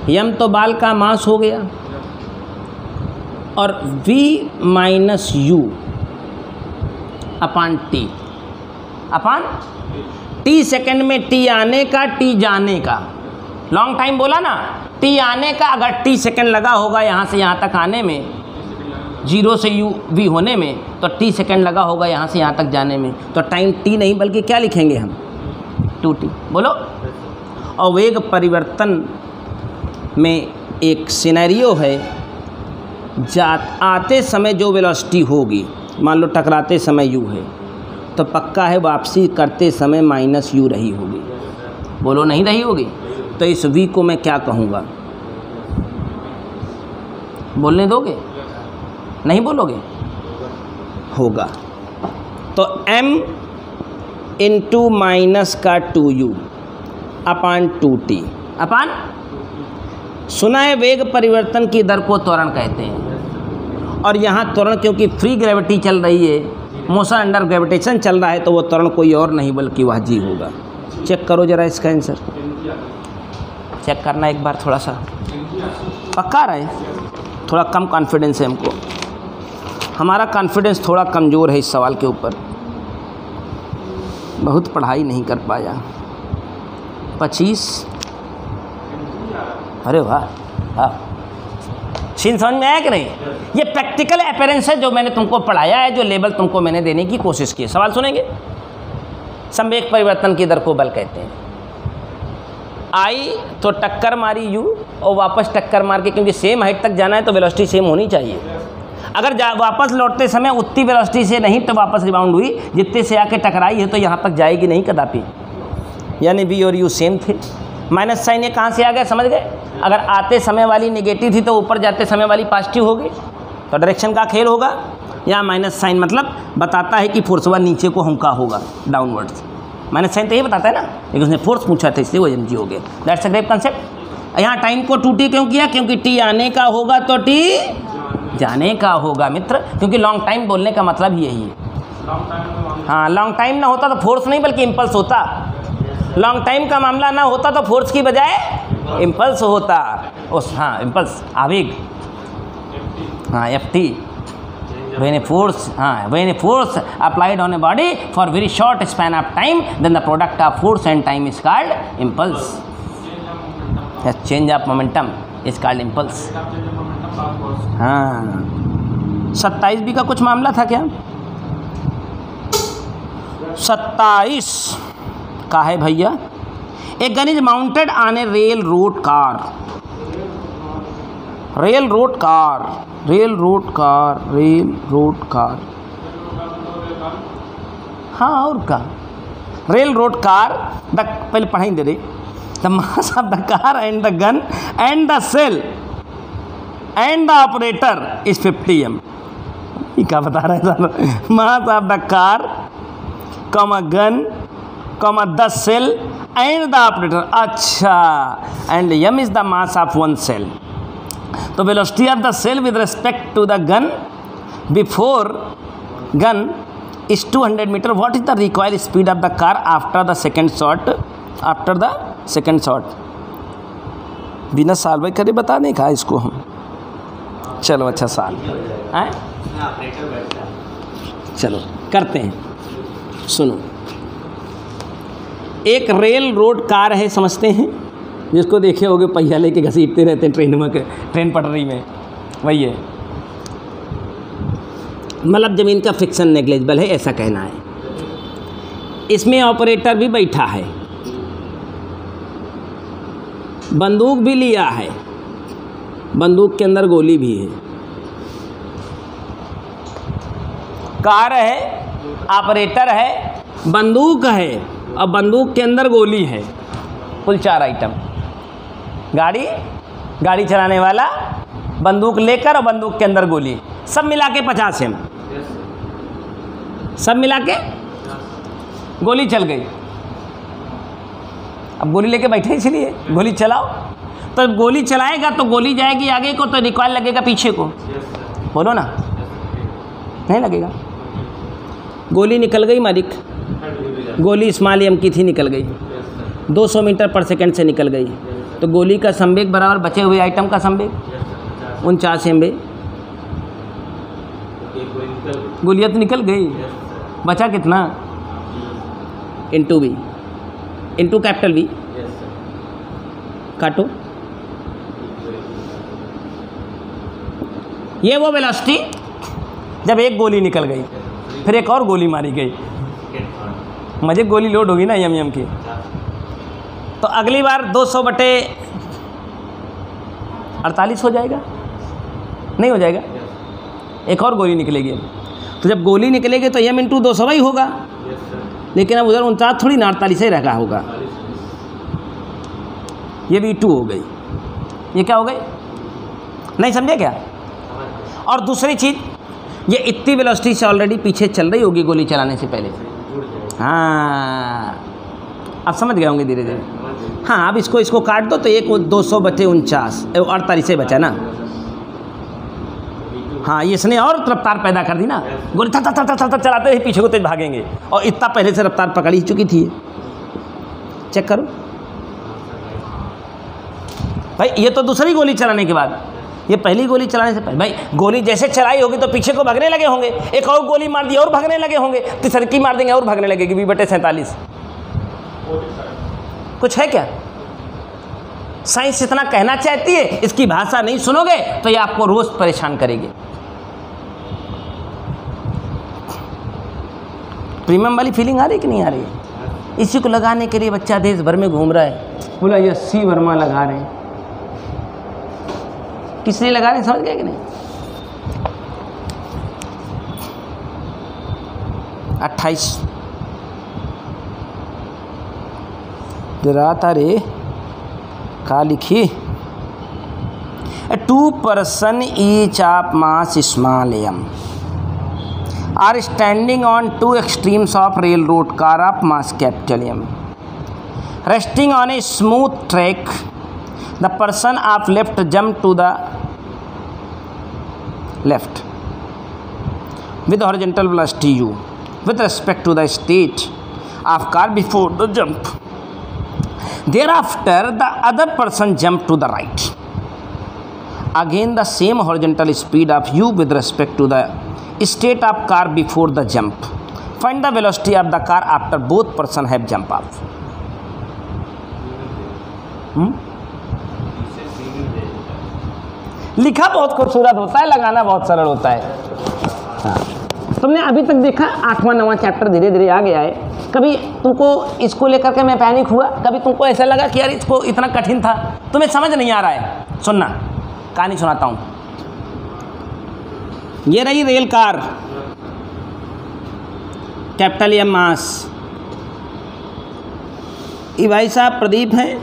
यम तो बाल का मास हो गया, और v माइनस u अपान टी, अपान टी सेकंड में टी आने का टी जाने का। लॉन्ग टाइम बोला ना, टी आने का अगर टी सेकंड लगा होगा यहाँ से यहाँ तक आने में, 0 से u v होने में, तो टी सेकंड लगा होगा यहाँ से यहाँ तक जाने में, तो टाइम टी नहीं बल्कि क्या लिखेंगे हम? 2t। बोलो। और वेग परिवर्तन में एक सिनेरियो है, आते समय जो वेलोसिटी होगी, मान लो टकराते समय u है, तो पक्का है वापसी करते समय माइनस u रही होगी। बोलो नहीं रही होगी? तो इस v को मैं क्या कहूँगा? बोलने दोगे? नहीं बोलोगे? होगा। तो m इंटू माइनस का 2u अपान 2t अपान, सुना है वेग परिवर्तन की दर को त्वरण कहते हैं। और यहाँ त्वरण क्योंकि फ्री ग्रेविटी चल रही है, मोशन अंडर ग्रेविटेशन चल रहा है, तो वो त्वरण कोई और नहीं बल्कि वह जी होगा। चेक करो जरा इसका आंसर, चेक करना एक बार थोड़ा सा। पक्का रहे, थोड़ा कम कॉन्फिडेंस है हमको, हमारा कॉन्फिडेंस थोड़ा कमज़ोर है इस सवाल के ऊपर, बहुत पढ़ाई नहीं कर पाया। 25, अरे वाह हाँ, सीन समझ में आया कि नहीं? ये प्रैक्टिकल अपीयरेंस है जो मैंने तुमको पढ़ाया है, जो लेवल तुमको मैंने देने की कोशिश की। सवाल सुनेंगे? संवेग परिवर्तन की दर को बल कहते हैं। आई तो टक्कर मारी यू, और वापस टक्कर मार के, क्योंकि सेम हाइट तक जाना है तो वेलोसिटी सेम होनी चाहिए। अगर वापस लौटते समय उतनी वेलोसिटी से नहीं तो वापस रिबाउंड हुई, जितने से आके टकराई है तो यहाँ तक जाएगी नहीं कदापि। यानी वी और यू सेम थे। माइनस साइन ये कहाँ से आ गया, समझ गए? अगर आते समय वाली नेगेटिव थी तो ऊपर जाते समय वाली पॉजिटिव होगी, तो डायरेक्शन का खेल होगा। या माइनस साइन मतलब बताता है कि फोर्स नीचे को हमका होगा, डाउनवर्ड्स। माइनस साइन तो ये बताता है ना, लेकिन उसने फोर्स पूछा था इसलिए वो mg हो गया। That's a great concept. यहाँ टाइम को 2t क्यों किया? क्योंकि t आने का होगा तो t जाने का होगा मित्र, क्योंकि लॉन्ग टाइम बोलने का मतलब यही है। हाँ, लॉन्ग टाइम ना होता तो फोर्स नहीं बल्कि इम्पल्स होता। लॉन्ग टाइम का मामला ना होता तो फोर्स की बजाय इम्पल्स होता। उस हाँ इम्पल्स, आवेग, हाँ ft। when a force applied on a body for very short span of time, then the product of force and time is called impulse. Yes, change of momentum is called impulse. हाँ, 27B का कुछ मामला था क्या? 27 का है भैया। A gun is mounted on a railroad car. railroad car। हाँ और का railroad car, पहले पढ़ाई दे रही। The mass of the car and the gun and the cell and the operator is 50 m। ये क्या बता रहा है sir? mass of the car, gun, the cell and the operator। अच्छा, and m is the mass of one cell। तो velocity of the shell with respect to the gun before gun is 200 metre. What is the required speed of the car after the second shot? बिना साल भाई करे बताने का इसको हम। चलो अच्छा साल है। इसमें ऑपरेटर बैठता है। चलो करते हैं, सुनो। एक रेल रोड कार है, समझते हैं, जिसको देखे होगे पहिया लेके घसीटते रहते हैं ट्रेन में, ट्रेन पटरी में, वही है। मतलब ज़मीन का फ्रिक्शन नेग्लिजिबल है, ऐसा कहना है। इसमें ऑपरेटर भी बैठा है, बंदूक भी लिया है, बंदूक के अंदर गोली भी है, कार है, ऑपरेटर है, बंदूक है और बंदूक के अंदर गोली है। कुल 4 आइटम। गाड़ी, गाड़ी चलाने वाला, बंदूक लेकर और बंदूक के अंदर गोली, सब मिला के 50 एम, सब मिला के गोली चल गई। अब गोली लेके बैठे इसलिए गोली चलाओ, तो गोली चलाएगा तो गोली जाएगी आगे को, तो रिकॉइल लगेगा पीछे को, बोलो ना, नहीं लगेगा। गोली निकल गई मालिक, गोली स्मॉल एम की थी, निकल गई, 200 मीटर पर सेकंड से निकल गई, तो गोली का संवेग बराबर बचे हुए आइटम का संवेग 49 एम। गोलियाँ तो निकल गई, बचा कितना? Into B, into capital B, काटो। ये वो वेलोसिटी जब एक गोली निकल गई, फिर एक और गोली मारी गई, मजे गोली लोड होगी ना यम की, तो अगली बार 200/48 हो जाएगा, नहीं हो जाएगा, एक और गोली निकलेगी। तो जब गोली निकलेगी तो यम इंटू 200 ही होगा, लेकिन अब उधर 49 थोड़ी ना 48 ही रखा होगा। ये भी 2 हो गई, ये क्या हो गई, नहीं समझे क्या? और दूसरी चीज़, ये इतनी वेलोसिटी से ऑलरेडी पीछे चल रही होगी गोली चलाने से पहले। हाँ, अब समझ गए होंगे धीरे धीरे। हाँ, अब इसको काट दो तो एक 200/49 से बचा ना। हाँ, इसने और रफ्तार पैदा कर दी ना, गोली थर चलाते ही पीछे को तेज भागेंगे, और इतना पहले से रफ्तार पकड़ ही चुकी थी। चेक करो भाई, ये तो दूसरी गोली चलाने के बाद, ये पहली गोली चलाने से पहले। भाई गोली जैसे चलाई होगी तो पीछे को भागने लगे होंगे, एक और गोली मार दी और भागने लगे होंगे, तीसरी की मार देंगे और भागने लगेगी 20/47। कुछ है क्या? साइंस इतना कहना चाहती है, इसकी भाषा नहीं सुनोगे तो ये आपको रोज परेशान करेगी। प्रीमियम वाली फीलिंग आ रही कि नहीं आ रही है? इसी को लगाने के लिए बच्चा देश भर में घूम रहा है, बोला ये सी वर्मा लगा रहे हैं, किसने लगा रहे हैं, समझ गए कि नहीं? 28 जरा था रे, का लिखी? 2 person each of mass small m are standing on 2 extremes of railroad car of mass capital M, resting on a smooth track. The person of left jump to the left with horizontal velocity u with respect to the state of car before the jump. Thereafter, the other person jump to the right. Again, the same horizontal speed of u with respect to the state of car before the jump. Find the velocity of the car after both person have jump off. लिखा बहुत खूबसूरत होता है, लगाना बहुत सरल होता है। हाँ, तुमने अभी तक देखा 8वां 9वां चैप्टर धीरे धीरे आ गया है। कभी तुमको इसको लेकर के मैं पैनिक हुआ, कभी तुमको ऐसा लगा कि यार इसको इतना कठिन था, तुम्हें समझ नहीं आ रहा है? सुनना, कहानी सुनाता हूँ। ये रही रेल कार, कैपिटल एम मास। ये भाई साहब प्रदीप हैं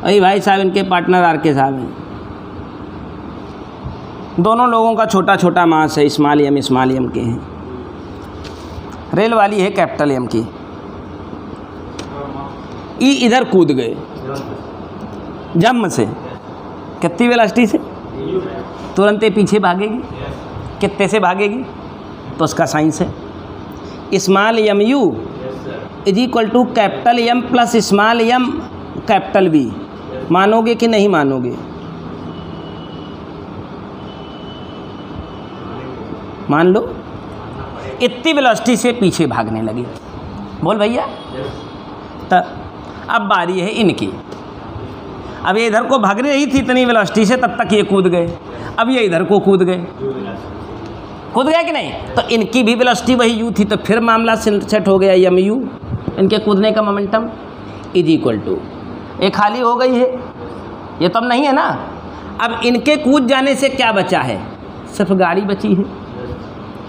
और ये भाई साहब इनके पार्टनर आर के साहब हैं। दोनों लोगों का छोटा छोटा मास है, स्मॉल एम के हैं। रेल वाली है कैपिटल एम की। ई इधर कूद गए जम से, कितनी वेलोसिटी से? तुरंत ही पीछे भागेगी। कितने से भागेगी? तो उसका साइंस है small M U is equal to capital M plus small M capital B. मानोगे कि नहीं मानोगे? मान लो इतनी वेलोसिटी से पीछे भागने लगी। बोल भैया। तो अब बारी है इनकी। अब ये इधर को भाग रही थी इतनी वेलोसिटी से, तब तक ये कूद गए। अब ये इधर को कूद गए कि नहीं? तो इनकी भी वेलोसिटी वही u थी, तो फिर मामला सेट हो गया mu, इनके कूदने का मोमेंटम इज इक्वल टू, ये खाली हो गई है, ये तो अब नहीं है ना। अब इनके कूद जाने से क्या बचा है? सिर्फ गाड़ी बची है,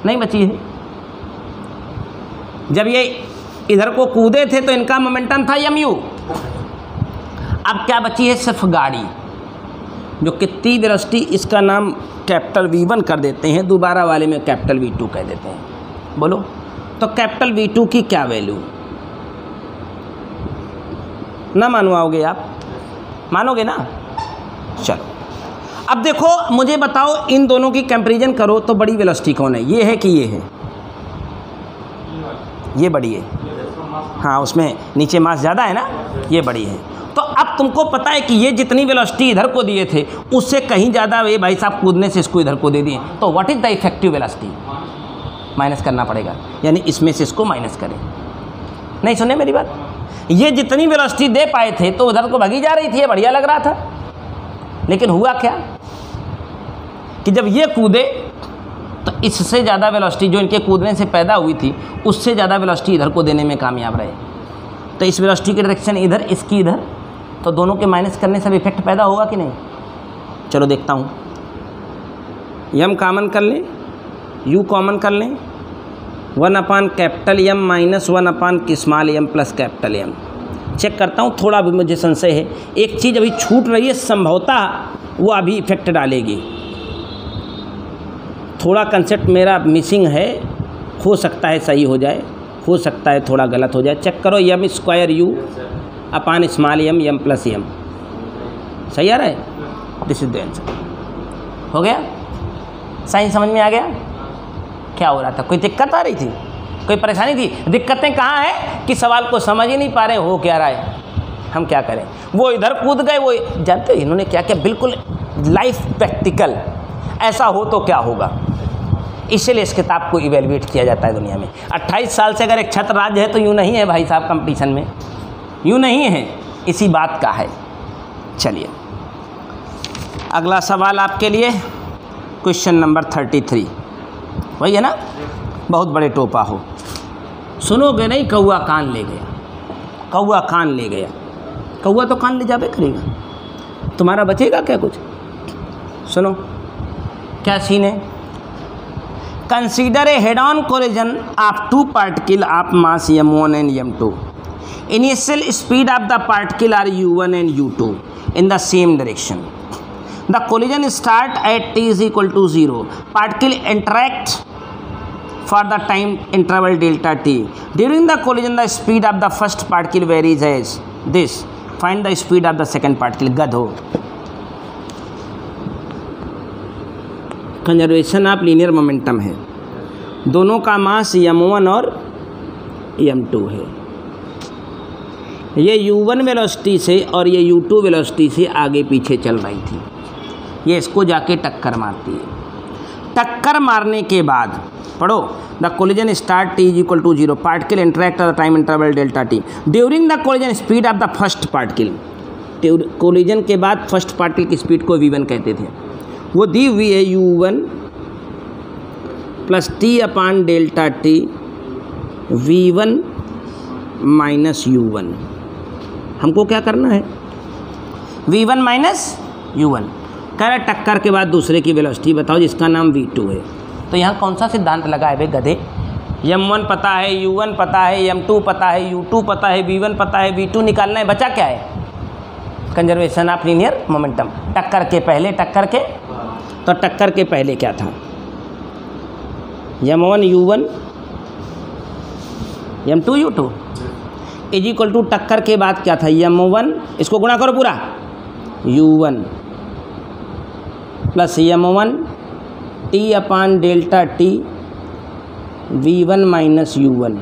नहीं बची है। जब ये इधर को कूदे थे तो इनका मोमेंटम था mu, अब क्या बची है? सिर्फ गाड़ी, जो कितनी वेलोसिटी, इसका नाम कैपिटल V1 कर देते हैं, दोबारा वाले में कैपिटल V2 कह देते हैं। बोलो तो कैपिटल V2 की क्या वैल्यू? ना मानवाओगे आप? मानोगे ना? चलो अब देखो, मुझे बताओ इन दोनों की कंपैरिजन करो तो बड़ी वेलोसिटी कौन है? ये है कि ये है? ये बड़ी है। हाँ, उसमें नीचे मास ज़्यादा है ना, ये बड़ी है। तो अब तुमको पता है कि ये जितनी वेलोसिटी इधर को दिए थे उससे कहीं ज़्यादा ये भाई साहब कूदने से इसको इधर को दे दिए, तो what is the effective velocity? Minus करना पड़ेगा, यानी इसमें से इसको माइनस करें। नहीं सुने मेरी बात? ये जितनी वेलोसिटी दे पाए थे तो उधर को भागी जा रही थी, ये बढ़िया लग रहा था। लेकिन हुआ क्या कि जब ये कूदे तो इससे ज़्यादा वेलोसिटी जो इनके कूदने से पैदा हुई थी उससे ज़्यादा वेलोसिटी इधर को देने में कामयाब रहे। तो इस वेलोसिटी की डायरेक्शन इधर, इसकी इधर, तो दोनों के माइनस करने से भी इफेक्ट पैदा होगा कि नहीं? चलो देखता हूँ। यम कॉमन कर लें, यू कॉमन कर लें, 1 capital M minus 1 small M plus capital M. Check करता हूँ, थोड़ा भी मुझे संशय है, एक चीज़ अभी छूट रही है, संभवतः वो अभी इफेक्ट डालेगी। थोड़ा कंसेप्ट मेरा मिसिंग है, हो सकता है सही हो जाए, हो सकता है थोड़ा गलत हो जाए। चेक करो, M square U upon small M, M plus M, सही आ रहा है? This is the answer. हो गया? साइन समझ में आ गया? क्या हो रहा था? कोई दिक्कत आ रही थी? कोई परेशानी थी? दिक्कतें कहाँ हैं कि सवाल को समझ ही नहीं पा रहे हो क्या रहा है, हम क्या करें? वो इधर कूद गए, वो जानते हो इन्होंने क्या क्या, बिल्कुल लाइफ प्रैक्टिकल, ऐसा हो तो क्या होगा। इसलिए इस किताब को इवेलुएट किया जाता है दुनिया में। 28 साल से अगर एक छत्र राज्य है तो यूँ नहीं है भाई साहब, कंपटीशन में यूँ नहीं है, इसी बात का है। चलिए अगला सवाल आपके लिए, क्वेश्चन नंबर 33, वही है ना? बहुत बड़े टोपा हो, सुनोगे नहीं? कौआ कान ले गया, कौआ कान ले गया। कौआ तो कान ले जावे करेगा, तुम्हारा बचेगा क्या कुछ? सुनो क्या सीन है। Consider a head on collision of two particle of mass m1 and m2. Initial speed of the particle are u1 and u2 in the same direction. The collision start at t is equal to 0. Particle interact for the time interval delta t. During the collision, the speed of the first particle varies as this. Find the speed of the second particle. गधो। Conservation of linear momentum है, दोनों का मास m1 और m2 है। ये u1 velocity से और ये u2 वेलोसिटी से आगे पीछे चल रही थी, ये इसको जाके टक्कर मारती है। टक्कर मारने के बाद पढ़ो, the collision start t is equal to 0, particle interact at the time interval delta t। During the collision speed of the first particle, collision के बाद फर्स्ट पार्टिकल की स्पीड को v1 कहते थे, वो दी हुई है u1 plus t upon delta t v1 minus u1। हमको क्या करना है? v1 minus u1। कह रहा टक्कर के बाद दूसरे की वेलोसिटी बताओ जिसका नाम v2 है। तो यहाँ कौन सा सिद्धांत लगा है बे गधे? m1 पता है, u1 पता है, m2 पता है, u2 पता है, v1 पता है, v2 निकालना है, बचा क्या है? Conservation of linear momentum. टक्कर के पहले, टक्कर के, तो टक्कर के पहले क्या था? m1 u1 m2 u2 is equal to टक्कर के बाद क्या था? m1, इसको गुणा करो पूरा, u1 plus m1 t upon delta t v1 minus u1,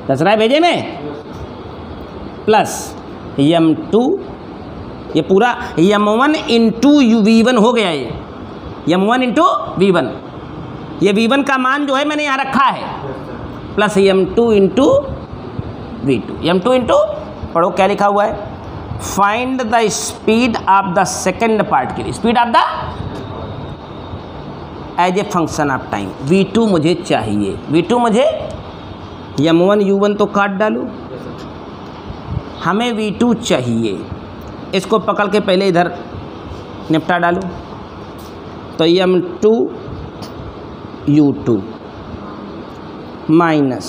दस रहा है भेजे में, प्लस m2, ये पूरा m1 इंटू v1 हो गया, ये m1 इंटू v1, ये V1 का मान जो है मैंने यहाँ रखा है plus m2 into V2। m2 into पढ़ो क्या लिखा हुआ है, find the speed of the second particle, speed of the as a function of time. V2 मुझे चाहिए, V2 मुझे m1 u1 तो काट डालो, हमें V2 चाहिए। इसको पकड़ के पहले इधर निपटा डालो, तो m2 u2 minus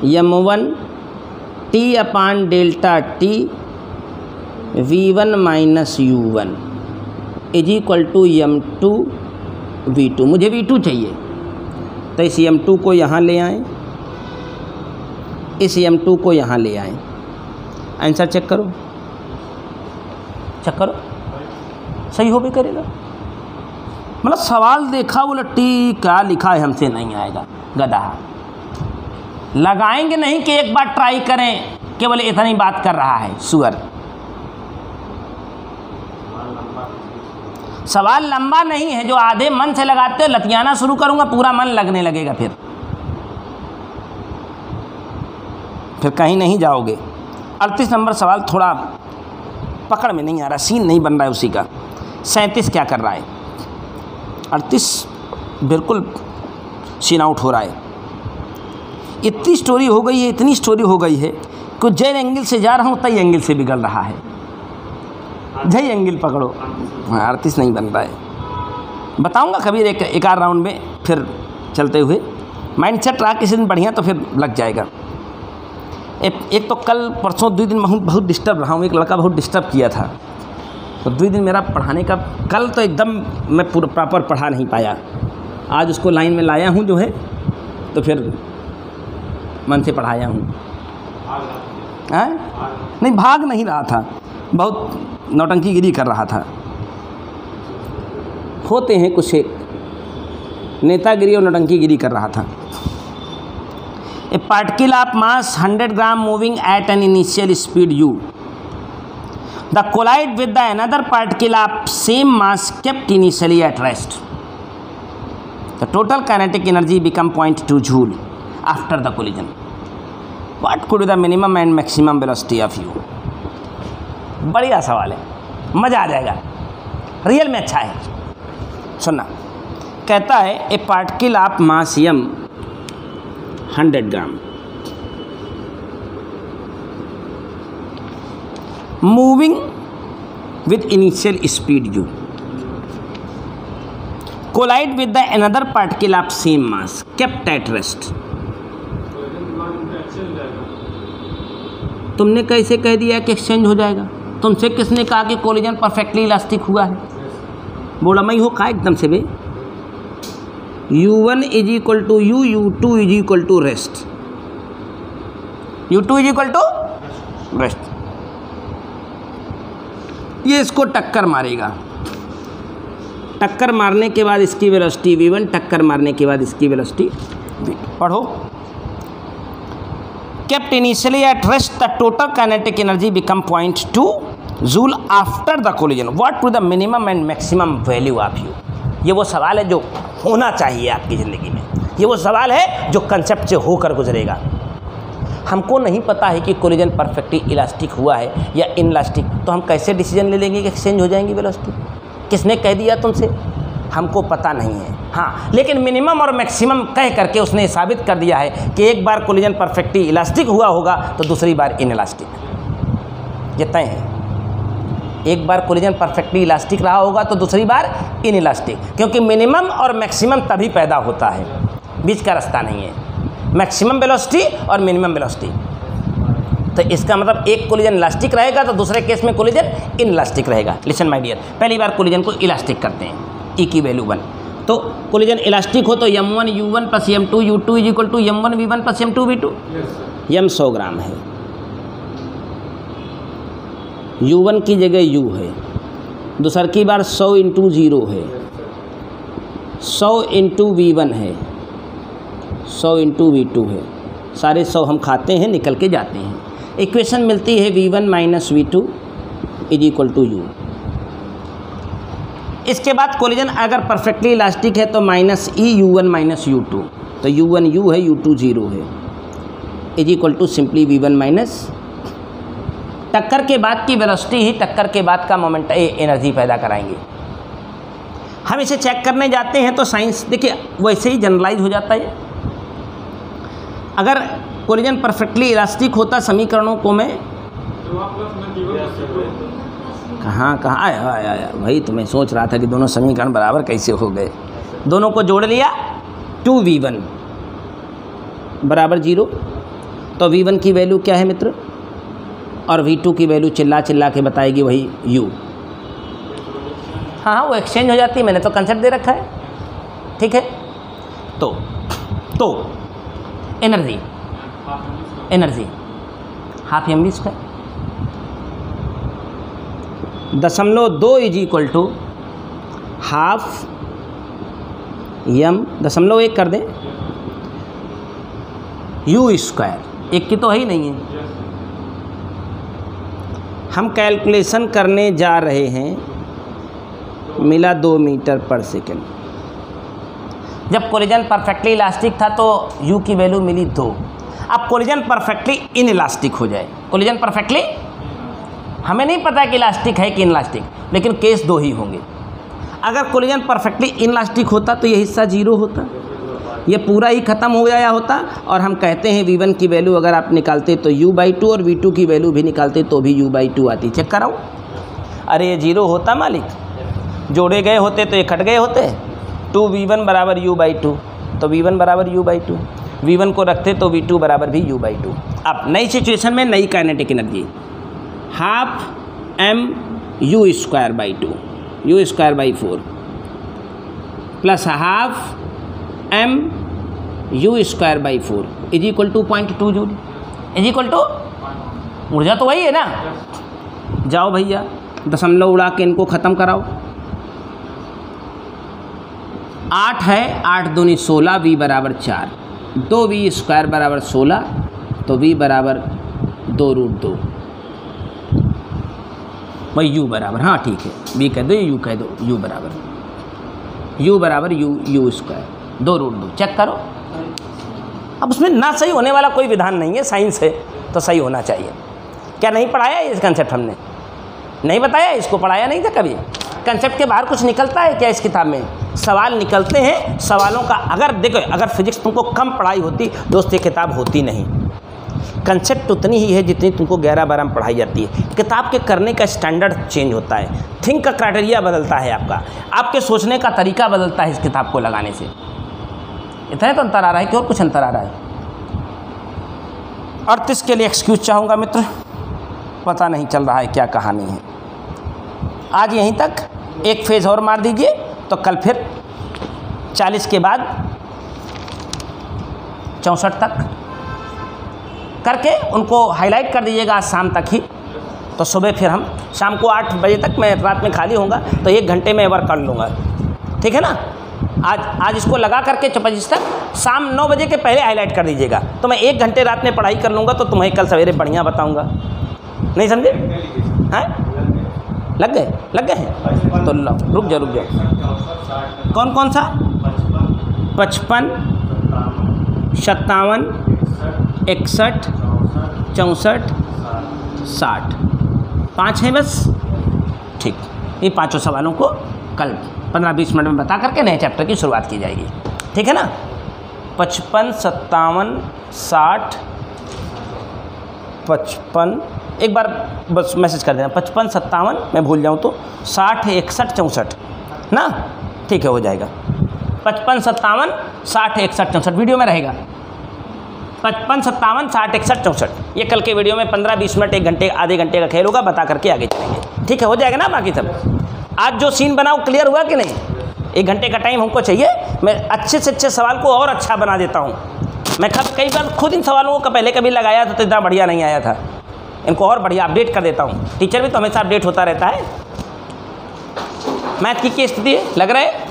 m1 t upon delta t v1 minus u1 is equal to m2 v2। मुझे v2 चाहिए, तो इस m2 को यहाँ ले आएं, इस m2 को यहाँ ले आएं। आंसर चेक करो, चेक करो, सही हो भी करेगा। मतलब सवाल देखा बोला टी क्या लिखा है हमसे नहीं आएगा, गधा। लगाएंगे नहीं कि एक बार ट्राई करें, केवल इतनी बात कर रहा है सुअर। सवाल लंबा नहीं है, जो आधे मन से लगाते हो लतियाना शुरू करूंगा पूरा मन लगने लगेगा, फिर कहीं नहीं जाओगे। 38 नंबर सवाल थोड़ा पकड़ में नहीं आ रहा, सीन नहीं बन रहा है उसी का। 37 क्या कर रहा है, 38 बिल्कुल सीन आउट हो रहा है। इतनी स्टोरी हो गई है, इतनी स्टोरी हो गई है कि जय एंगल से जा रहा हूँ तय एंगल से बिगड़ रहा है। जय एंगल पकड़ो, हाँ 38 नहीं बन रहा है। बताऊँगा कभी एक आध राउंड में, फिर चलते हुए माइंड सेट रहा किसी दिन बढ़िया तो फिर लग जाएगा। एक तो कल परसों 2 दिन बहुत डिस्टर्ब रहा हूँ, एक लड़का बहुत डिस्टर्ब किया था, तो 2 दिन मेरा पढ़ाने का, कल तो एकदम मैं पूरा प्रॉपर पढ़ा नहीं पाया। आज उसको लाइन में लाया हूँ जो है, तो फिर मन से पढ़ाया हूँ। नहीं भाग नहीं रहा था, बहुत नौटंकीगिरी कर रहा था। होते हैं कुछ एक, नेतागिरी और नौटंकीगिरी कर रहा था। A particle of mass 100 gram moving at an initial speed u, the collide with the another particle of same mass kept initially at rest. The total kinetic energy become 0.2 joule after the collision. What could be the minimum and maximum velocity of u? बढ़िया सवाल है, मज़ा आ जाएगा, real में अच्छा है। सुनना, कहता है a particle of mass m 100 gram moving with initial speed u collide with the another particle of same mass kept at rest. तुमने कैसे कह दिया कि एक्सचेंज हो जाएगा? तुमसे किसने कहा कि कोलिजन परफेक्टली इलास्टिक हुआ है? बोला मैं हो कहा एकदम से बे। u1 is equal to u, u2 is equal to rest, u2 is equal to rest. ये इसको टक्कर मारेगा, टक्कर मारने के बाद इसकी वेलोसिटी v1, टक्कर मारने के बाद इसकी वेलोसिटी v2। पढ़ो, kept initially at rest the total kinetic energy become 0.2 joule after the collision. What to the minimum and maximum value of u? ये वो सवाल है जो होना चाहिए आपकी ज़िंदगी में, ये वो सवाल है जो कंसेप्ट से होकर गुजरेगा। हमको नहीं पता है कि कोलिजन परफेक्टली इलास्टिक हुआ है या इनलास्टिक, तो हम कैसे डिसीजन ले लेंगे कि एक्सचेंज हो जाएंगी वेलोसिटी? किसने कह दिया तुमसे? हमको पता नहीं है। हाँ, लेकिन मिनिमम और मैक्सिमम कह करके उसने साबित कर दिया है कि एक बार कोलिजन परफेक्टली इलास्टिक हुआ होगा तो दूसरी बार इनइलास्टिक। ये तय है, एक बार कोलिजन परफेक्टली इलास्टिक रहा होगा तो दूसरी बार इनइलास्टिक, क्योंकि मिनिमम और मैक्सिमम तभी पैदा होता है, बीच का रास्ता नहीं है। मैक्सिमम वेलोसिटी और मिनिमम वेलोसिटी, तो इसका मतलब एक कोलिजन इलास्टिक रहेगा तो दूसरे केस में कोलिजन इनइलास्टिक रहेगा। लिसन माय डियर, पहली बार कोलिजन को इलास्टिक करते हैं, ई की वैल्यू 1। तो कोलिजन इलास्टिक हो तो m1 u1 plus m2 u2 is equal to m1 v1 plus m2 v2। m 100 gram है, u1 की जगह u है, दूसर की बार 100 इंटू 0 है, 100 इंटू v1 है, 100 इंटू v2 है, सारे 100 हम खाते हैं, निकल के जाते हैं। इक्वेशन मिलती है v1 minus v2 is equal to u। इसके बाद कोलिजन अगर परफेक्टली इलास्टिक है तो माइनस ई U1 माइनस U2, तो U1 U है, U2 0 है, is equal to simply V1 minus टक्कर के बाद की वेलोसिटी ही टक्कर के बाद का मोमेंट एनर्जी पैदा कराएंगे। हम इसे चेक करने जाते हैं तो साइंस देखिए वैसे ही जनरलाइज हो जाता है। अगर कोलिजन परफेक्टली इलास्टिक होता समीकरणों को मैं कहाँ आया भाई, तो मैं सोच रहा था कि दोनों समीकरण बराबर कैसे हो गए। दोनों को जोड़ लिया 2V1 बराबर 0, तो V1 की वैल्यू क्या है मित्र, और V2 की वैल्यू चिल्ला के बताएगी वही U। हाँ वो एक्सचेंज हो जाती है, मैंने तो कंसेप्ट दे रखा है, ठीक है। तो energy half M V square 0.2 is equal to half M.1 कर दें U स्क्वायर, एक की तो है ही नहीं है। हम कैलकुलेशन करने जा रहे हैं, मिला 2 मीटर पर सेकेंड। जब कोलिजन परफेक्टली इलास्टिक था तो U की वैल्यू मिली 2। अब कोलिजन परफेक्टली इन इलास्टिक हो जाए, कोलिजन परफेक्टली हमें नहीं पता कि इलास्टिक है कि इनलास्टिक, लेकिन केस 2 ही होंगे। अगर कोलिजन परफेक्टली इनलास्टिक होता तो ये हिस्सा 0 होता, ये पूरा ही ख़त्म हो गया होता, और हम कहते हैं V1 की वैल्यू अगर आप निकालते तो U/2 और V2 की वैल्यू भी निकालते तो भी U/2 आती। चेक कराओ, अरे ये 0 होता मालिक, जोड़े गए होते तो ये कट गए होते। 2V1 बराबर U/2, तो V1 बराबर U/2, V1 को रखते तो V2 बराबर भी U/2। अब नई सिचुएशन में नई kinetic energy half M U²/2 U²/4 plus half M U²/4 is equal to 0.2 joule, is equal to ऊर्जा तो वही है ना। जाओ भैया दशमलव उड़ा के इनको ख़त्म कराओ। 8 है, 8 दूनी 16, V बराबर 4, 2V² बराबर 16, तो V बराबर 2√2, वही U बराबर, हाँ ठीक है, B कह दो U कह दो, U बराबर U² 2√2। चेक करो, अब उसमें ना सही होने वाला कोई विधान नहीं है, साइंस है तो सही होना चाहिए। क्या नहीं पढ़ाया इस कंसेप्ट हमने? नहीं बताया, इसको पढ़ाया नहीं था कभी? कंसेप्ट के बाहर कुछ निकलता है क्या इस किताब में? सवाल निकलते हैं, सवालों का अगर देखो, अगर फिजिक्स तुमको कम पढ़ाई होती दोस्त ये किताब होती नहीं। कंसेप्ट उतनी ही है जितनी तुमको 11-12 में पढ़ाई जाती है। किताब के करने का स्टैंडर्ड चेंज होता है, थिंक का क्राइटेरिया बदलता है, आपके सोचने का तरीका बदलता है इस किताब को लगाने से। इतना तो अंतर आ रहा है कि और कुछ अंतर आ रहा है? और इसके लिए एक्सक्यूज़ चाहूँगा मित्र, पता नहीं चल रहा है क्या कहानी है। आज यहीं तक, एक फेज़ और मार दीजिए तो कल फिर 40 के बाद 64 तक करके उनको हाईलाइट कर दीजिएगा आज शाम तक ही। तो सुबह फिर हम शाम को 8 बजे तक, मैं रात में खाली होऊंगा तो 1 घंटे में वर्क कर लूँगा, ठीक है ना। आज इसको लगा करके 25 तक शाम 9 बजे के पहले हाईलाइट कर दीजिएगा, तो मैं 1 घंटे रात में पढ़ाई कर लूँगा, तो तुम्हें कल सवेरे बढ़िया बताऊँगा। नहीं समझे? हैं? लग गए हैं तो रुक जाओ। कौन कौन सा? 55, 57, 61, 64, 60, 5 हैं बस। ठीक, ये 5 सवालों को कल 15-20 मिनट में बता करके नए चैप्टर की शुरुआत की जाएगी, ठीक है ना। 55, 57, 60, 55, एक बार बस मैसेज कर देना, 55, 57 मैं भूल जाऊँ तो 60, 61, 64 ना, ठीक है हो जाएगा। 55, 57, 60, 61, 64 वीडियो में रहेगा। 55, 57, 60, 61, 64 ये कल के वीडियो में 15-20 मिनट, 1 घंटे, आधे घंटे का खेल होगा, बता करके आगे चलेंगे, ठीक है हो जाएगा ना। बाकी सब आज जो सीन बनाओ क्लियर हुआ कि नहीं? 1 घंटे का टाइम हमको चाहिए, मैं अच्छे से अच्छे सवाल को और अच्छा बना देता हूँ। मैं कई बार खुद इन सवालों को पहले कभी लगाया था तो इतना बढ़िया नहीं आया था, इनको और बढ़िया अपडेट कर देता हूँ। टीचर भी तो हमेशा अपडेट होता रहता है। मैथ की स्थिति लग रहा है